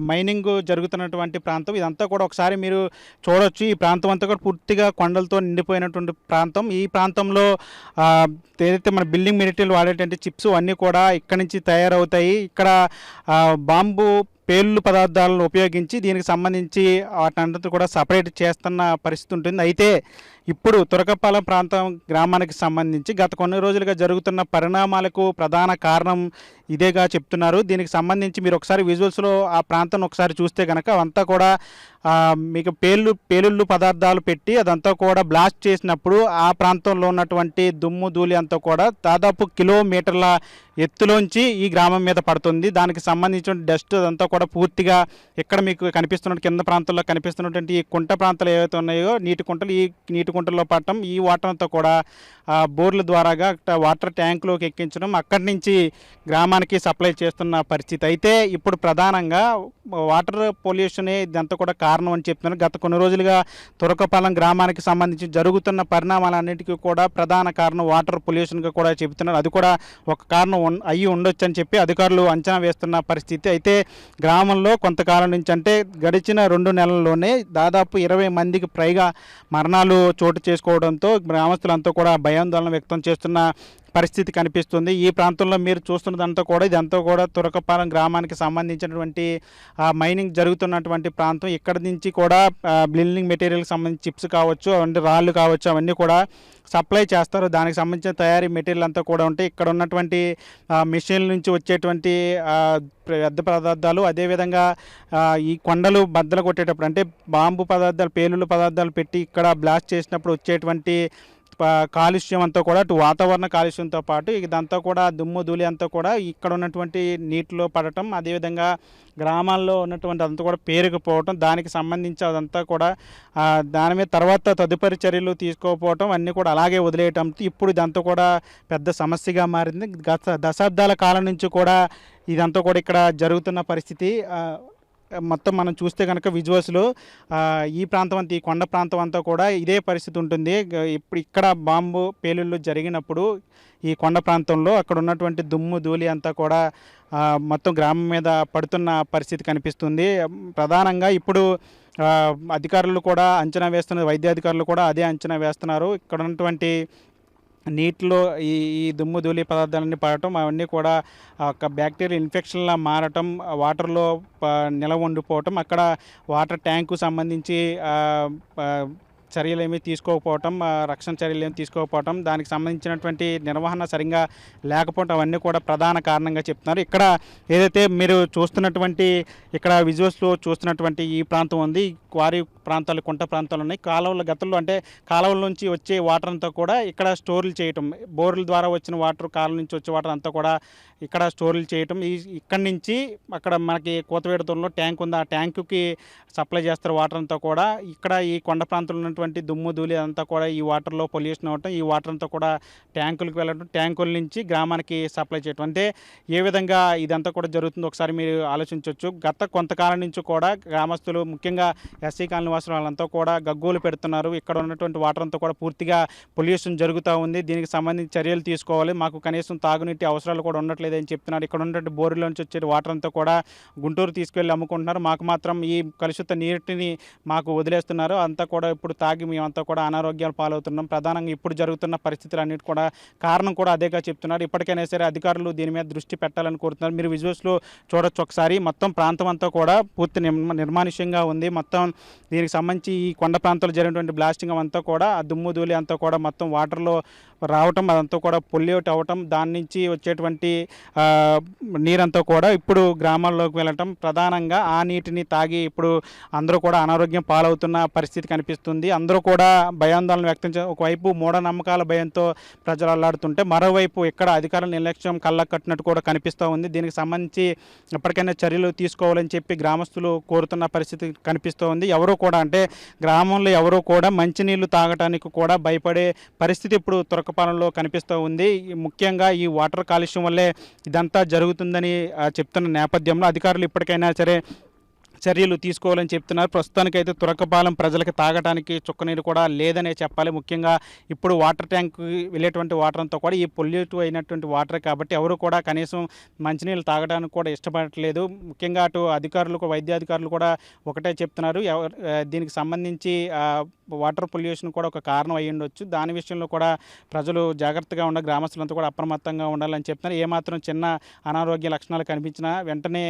మైనింగ్ జరుగుతున్నటువంటి ప్రాంతం ఇదంతా కూడా ఒకసారి మీరు చూడొచ్చు. ఈ ప్రాంతం అంతా కూడా పూర్తిగా కొండలతో నిండిపోయినటువంటి ప్రాంతం. ఈ ప్రాంతంలో ఏదైతే మన బిల్డింగ్ మెటీరియల్ వాడేటువంటి చిప్స్ అన్నీ కూడా ఇక్కడ నుంచి తయారవుతాయి. ఇక్కడ బాంబు పేలుడు పదార్థాలను ఉపయోగించి దీనికి సంబంధించి వాటంతా కూడా సపరేట్ చేస్తున్న పరిస్థితి ఉంటుంది. అయితే ఇప్పుడు తురకపాలెం ప్రాంతం గ్రామానికి సంబంధించి గత కొన్ని రోజులుగా జరుగుతున్న పరిణామాలకు ప్రధాన కారణం ఇదేగా చెప్తున్నారు. దీనికి సంబంధించి మీరు ఒకసారి విజువల్స్లో ఆ ప్రాంతం ఒకసారి చూస్తే కనుక అవంతా కూడా మీకు పేలుళ్ళు పదార్థాలు పెట్టి అదంతా కూడా బ్లాస్ట్ చేసినప్పుడు ఆ ప్రాంతంలో ఉన్నటువంటి దుమ్ము ధూళి అంతా కూడా దాదాపు కిలోమీటర్ల ఎత్తులోంచి ఈ గ్రామం మీద పడుతుంది. దానికి సంబంధించిన డస్ట్ అదంతా కూడా పూర్తిగా ఇక్కడ మీకు కనిపిస్తున్న కింద ప్రాంతంలో కనిపిస్తున్నటువంటి ఈ కుంట ప్రాంతాలు ఏవైతే ఉన్నాయో నీటి కుంటలు, ఈ నీటి కుంటల్లో పడటం, ఈ వాటర్ అంతా కూడా బోర్ల ద్వారాగా వాటర్ ట్యాంకులోకి ఎక్కించడం, అక్కడి నుంచి గ్రామానికి సప్లై చేస్తున్న పరిస్థితి. అయితే ఇప్పుడు ప్రధానంగా వాటర్ పొల్యూషనే ఇదంతా కూడా కారణం అని చెప్తున్నారు. గత కొన్ని రోజులుగా తురకపాలెం గ్రామానికి సంబంధించి జరుగుతున్న పరిణామాలన్నిటికీ కూడా ప్రధాన కారణం వాటర్ పొల్యూషన్గా కూడా చెబుతున్నారు. అది కూడా ఒక కారణం అయ్యి ఉండొచ్చు అని చెప్పి అధికారులు అంచనా వేస్తున్న పరిస్థితి. అయితే గ్రామంలో కొంతకాలం నుంచి అంటే గడిచిన 2 నెలల్లోనే దాదాపు 20 మందికి పైగా మరణాలు చోటు చేసుకోవడంతో గ్రామస్తులంతా కూడా భయాందోళన వ్యక్తం చేస్తున్న పరిస్థితి కనిపిస్తుంది. ఈ ప్రాంతంలో మీరు చూస్తున్నదంతా కూడా ఇదంతా కూడా తురకపాలెం గ్రామానికి సంబంధించినటువంటి మైనింగ్ జరుగుతున్నటువంటి ప్రాంతం. ఇక్కడ నుంచి కూడా బిల్డింగ్ మెటీరియల్కి సంబంధించి చిప్స్ కావచ్చు, అవన్నీ రాళ్ళు కావచ్చు, అవన్నీ కూడా సప్లై చేస్తారు. దానికి సంబంధించిన తయారీ మెటీరియల్ అంతా కూడా ఉంటాయి. ఇక్కడ ఉన్నటువంటి మిషన్ల నుంచి వచ్చేటువంటి వ్యర్థ పదార్థాలు, అదేవిధంగా ఈ కొండలు బద్దలు కొట్టేటప్పుడు అంటే బాంబు పదార్థాలు, పేలుళ్ళు పదార్థాలు పెట్టి ఇక్కడ బ్లాస్ట్ చేసినప్పుడు వచ్చేటువంటి కాలుష్యం అంతా కూడా అటు వాతావరణ కాలుష్యంతో పాటు ఇదంతా కూడా దుమ్ము ధూళి అంతా కూడా ఇక్కడ ఉన్నటువంటి నీటిలో పడటం, అదేవిధంగా గ్రామాల్లో ఉన్నటువంటి అదంతా కూడా పేరుకుపోవటం, దానికి సంబంధించి అదంతా కూడా దాని మీద తర్వాత తదుపరి చర్యలు తీసుకోకపోవటం అన్నీ కూడా అలాగే వదిలేయటం ఇప్పుడు ఇదంతా కూడా పెద్ద సమస్యగా మారింది. గత దశాబ్దాల కాలం నుంచి కూడా ఇదంతా కూడా ఇక్కడ జరుగుతున్న పరిస్థితి. మొత్తం మనం చూస్తే కనుక విజువల్స్లో ఈ ప్రాంతం అంతా, ఈ కొండ ప్రాంతం అంతా కూడా ఇదే పరిస్థితి ఉంటుంది. ఇప్పుడు ఇక్కడ బాంబు పేలుళ్ళు జరిగినప్పుడు ఈ కొండ ప్రాంతంలో అక్కడ ఉన్నటువంటి దుమ్ము ధూళి అంతా కూడా మొత్తం గ్రామం మీద పడుతున్న పరిస్థితి కనిపిస్తుంది. ప్రధానంగా ఇప్పుడు అధికారులు కూడా అంచనా వేస్తున్నారు, వైద్యాధికారులు కూడా అదే అంచనా వేస్తున్నారు. ఇక్కడ ఉన్నటువంటి నీటిలో ఈ ఈ దుమ్ము ధూళి పదార్థాలన్నీ పడటం అవన్నీ కూడా ఒక బ్యాక్టీరియల్ ఇన్ఫెక్షన్లా మారటం, వాటర్లో నిలవ ఉండిపోవటం, అక్కడ వాటర్ ట్యాంకు సంబంధించి చర్యలు ఏమీ తీసుకోకపోవటం, రక్షణ చర్యలు ఏమి తీసుకోకపోవటం, దానికి సంబంధించినటువంటి నిర్వహణ సరిగ్గా లేకపోవటం అవన్నీ కూడా ప్రధాన కారణంగా చెప్తున్నారు. ఇక్కడ ఏదైతే మీరు చూస్తున్నటువంటి ఇక్కడ విజువల్స్లో చూస్తున్నటువంటి ఈ ప్రాంతం ఉంది, క్వారీ ప్రాంతాలు, కుంట ప్రాంతాలు ఉన్నాయి. కాలువల గతంలో అంటే కాలువల నుంచి వచ్చే వాటర్ అంతా కూడా ఇక్కడ స్టోర్లు చేయటం, బోర్ల ద్వారా వచ్చిన వాటర్, కాలువ నుంచి వచ్చే వాటర్ అంతా కూడా ఇక్కడ స్టోర్లు చేయటం. ఇక్కడి నుంచి అక్కడ మనకి కోతవేడుతంలో ట్యాంక్ ఉంది, ఆ ట్యాంకుకి సప్లై చేస్తారు వాటర్ అంతా కూడా. ఇక్కడ ఈ కొండ ప్రాంతంలో ఉన్నటువంటి దుమ్ము ధూళి అంతా కూడా ఈ వాటర్లో పొల్యూషన్ అవ్వటం, ఈ వాటర్ అంతా కూడా ట్యాంకులకు వెళ్ళడం, ట్యాంకుల నుంచి గ్రామానికి సప్లై చేయటం. అంటే ఏ విధంగా ఇదంతా కూడా జరుగుతుందో ఒకసారి మీరు ఆలోచించవచ్చు. గత కొంతకాలం నుంచి కూడా గ్రామస్తులు, ముఖ్యంగా ఎస్సీ కాలనీ వాసులు వాళ్ళంతా కూడా గగ్గోలు పెడుతున్నారు. ఇక్కడ ఉన్నటువంటి వాటర్ అంతా కూడా పూర్తిగా పొల్యూషన్ జరుగుతూ ఉంది, దీనికి సంబంధించి చర్యలు తీసుకోవాలి, మాకు కనీసం తాగునీటి అవసరాలు కూడా ఉండట్లేదు అని చెప్తున్నారు. ఇక్కడ ఉన్నటువంటి బోరులో నుంచి వచ్చే వాటర్ అంతా కూడా గుంటూరు తీసుకెళ్ళి అమ్ముకుంటున్నారు, మాకు మాత్రం ఈ కలుషిత నీటిని మాకు వదిలేస్తున్నారు, అంతా కూడా ఇప్పుడు తాగి మేమంతా కూడా అనారోగ్యాలు పాలవుతున్నాం. ప్రధానంగా ఇప్పుడు జరుగుతున్న పరిస్థితులన్నిటి కూడా కారణం కూడా అదేగా చెప్తున్నారు. ఇప్పటికైనా సరే అధికారులు దీని మీద దృష్టి పెట్టాలని కోరుతున్నారు. మీరు విజువల్స్లో చూడొచ్చు ఒకసారి, మొత్తం ప్రాంతం అంతా కూడా పూర్తి నిర్మానుష్యంగా ఉంది. మొత్తం దీనికి సంబంధించి ఈ కొండ ప్రాంతాల్లో జరిగినటువంటి బ్లాస్టింగ్ అంతా కూడా ఆ దుమ్ము ధూళి అంతా కూడా మొత్తం వాటర్లో రావటం, అదంతా కూడా పొల్యూట్ అవ్వటం, దాని నుంచి వచ్చేటువంటి నీరంతా కూడా ఇప్పుడు గ్రామాల్లోకి వెళ్ళటం, ప్రధానంగా ఆ నీటిని తాగి ఇప్పుడు అందరూ కూడా అనారోగ్యం పాలవుతున్న పరిస్థితి కనిపిస్తుంది. అందరూ కూడా భయాందోళన వ్యక్తం ఒకవైపు మూఢనమ్మకాల భయంతో ప్రజలు అల్లాడుతుంటే, మరోవైపు ఇక్కడ అధికారుల నిర్లక్ష్యం కళ్ళకు కట్టినట్టు కూడా కనిపిస్తూ ఉంది. దీనికి సంబంధించి ఎప్పటికైనా చర్యలు తీసుకోవాలని చెప్పి గ్రామస్తులు కోరుతున్న పరిస్థితి కనిపిస్తూ ఉంది. ఎవరూ కూడా అంటే గ్రామంలో ఎవరూ కూడా మంచినీళ్ళు తాగటానికి కూడా భయపడే పరిస్థితి ఇప్పుడు తురకపాలెంలో కనిపిస్తూ ఉంది. ముఖ్యంగా ఈ వాటర్ కాలుష్యం వల్లే ఇదంతా జరుగుతుందని చెప్తున్న నేపథ్యంలో అధికారులు ఇప్పటికైనా సరే చర్యలు తీసుకోవాలని చెప్తున్నారు. ప్రస్తుతానికైతే తురకపాలెం ప్రజలకు తాగడానికి చుక్కనీరు కూడా లేదనే చెప్పాలి. ముఖ్యంగా ఇప్పుడు వాటర్ ట్యాంక్కి వెళ్ళేటువంటి వాటర్ అంతా కూడా ఈ పొల్యూటివ్ అయినటువంటి వాటర్ కాబట్టి ఎవరు కూడా కనీసం మంచినీళ్ళు తాగడానికి కూడా ఇష్టపడట్లేదు. ముఖ్యంగా అటు అధికారులకు, వైద్యాధికారులు కూడా ఒకటే చెప్తున్నారు, దీనికి సంబంధించి వాటర్ పొల్యూషన్ కూడా ఒక కారణం అయ్యి ఉండొచ్చు, దాని విషయంలో కూడా ప్రజలు జాగ్రత్తగా ఉండాలి, గ్రామస్తులంతా కూడా అప్రమత్తంగా ఉండాలని చెప్తున్నారు. ఏమాత్రం చిన్న అనారోగ్య లక్షణాలు కనిపించినా వెంటనే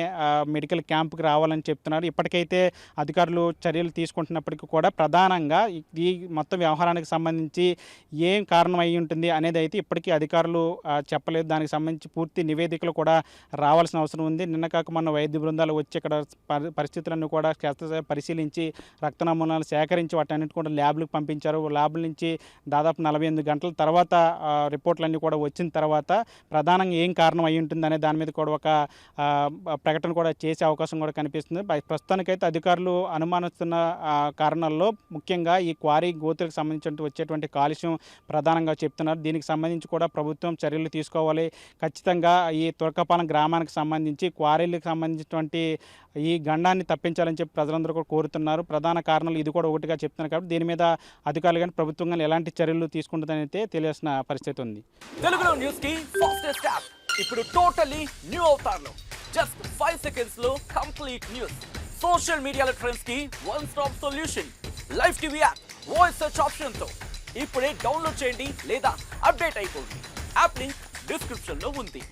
మెడికల్ క్యాంప్కి రావాలని చెప్తున్నారు. ఇప్పటికైతే అధికారులు చర్యలు తీసుకుంటున్నప్పటికీ కూడా ప్రధానంగా ఈ మొత్తం వ్యవహారానికి సంబంధించి ఏం కారణం అయి ఉంటుంది అనేది అయితే ఇప్పటికీ అధికారులు చెప్పలేదు. దానికి సంబంధించి పూర్తి నివేదికలు కూడా రావాల్సిన అవసరం ఉంది. నిన్న కాక మొన్న వైద్య బృందాలు వచ్చి ఇక్కడ పరిస్థితులను కూడా పరిశీలించి రక్త నమూనాలు సేకరించి వాటన్నిటి కూడా ల్యాబ్లకు పంపించారు. ల్యాబ్ల నుంచి దాదాపు 48 గంటల తర్వాత రిపోర్ట్లన్నీ కూడా వచ్చిన తర్వాత ప్రధానంగా ఏం కారణం అయి ఉంటుంది అనే దాని మీద కూడా ఒక ప్రకటన కూడా చేసే అవకాశం కూడా కనిపిస్తుంది. ప్రస్తుతానికైతే అధికారులు అనుమానిస్తున్న కారణాల్లో ముఖ్యంగా ఈ క్వారీ గోతులకు సంబంధించి వచ్చేటువంటి కాలుష్యం ప్రధానంగా చెప్తున్నారు. దీనికి సంబంధించి కూడా ప్రభుత్వం చర్యలు తీసుకోవాలి. ఖచ్చితంగా ఈ తురకపాలెం గ్రామానికి సంబంధించి క్వారీలకు సంబంధించినటువంటి ఈ గండాన్ని తప్పించాలని చెప్పి ప్రజలందరూ కూడా కోరుతున్నారు. ప్రధాన కారణాలు ఇది కూడా ఒకటిగా చెప్తున్నారు కాబట్టి దీని మీద అధికారులు కానీ ప్రభుత్వం కానీ ఎలాంటి చర్యలు తీసుకుంటుందని అయితే తెలియాల్సిన పరిస్థితి ఉంది. తెలుగులో న్యూస్ కి ఫాస్టెస్ట్ యాప్ ఇప్పుడు టోటల్లీ న్యూ అవతార్లో జస్ట్ 5 సెకండ్స్ లో కంప్లీట్ న్యూస్, సోషల్ మీడియాలో ట్రెండ్స్ కి one stop solution, live TV app, voice search option తో ఇప్పుడే డౌన్లోడ్ చేయండి లేదా అప్డేట్ అయిపోండి. యాప్ లింక్ డిస్క్రిప్షన్ లో ఉంది.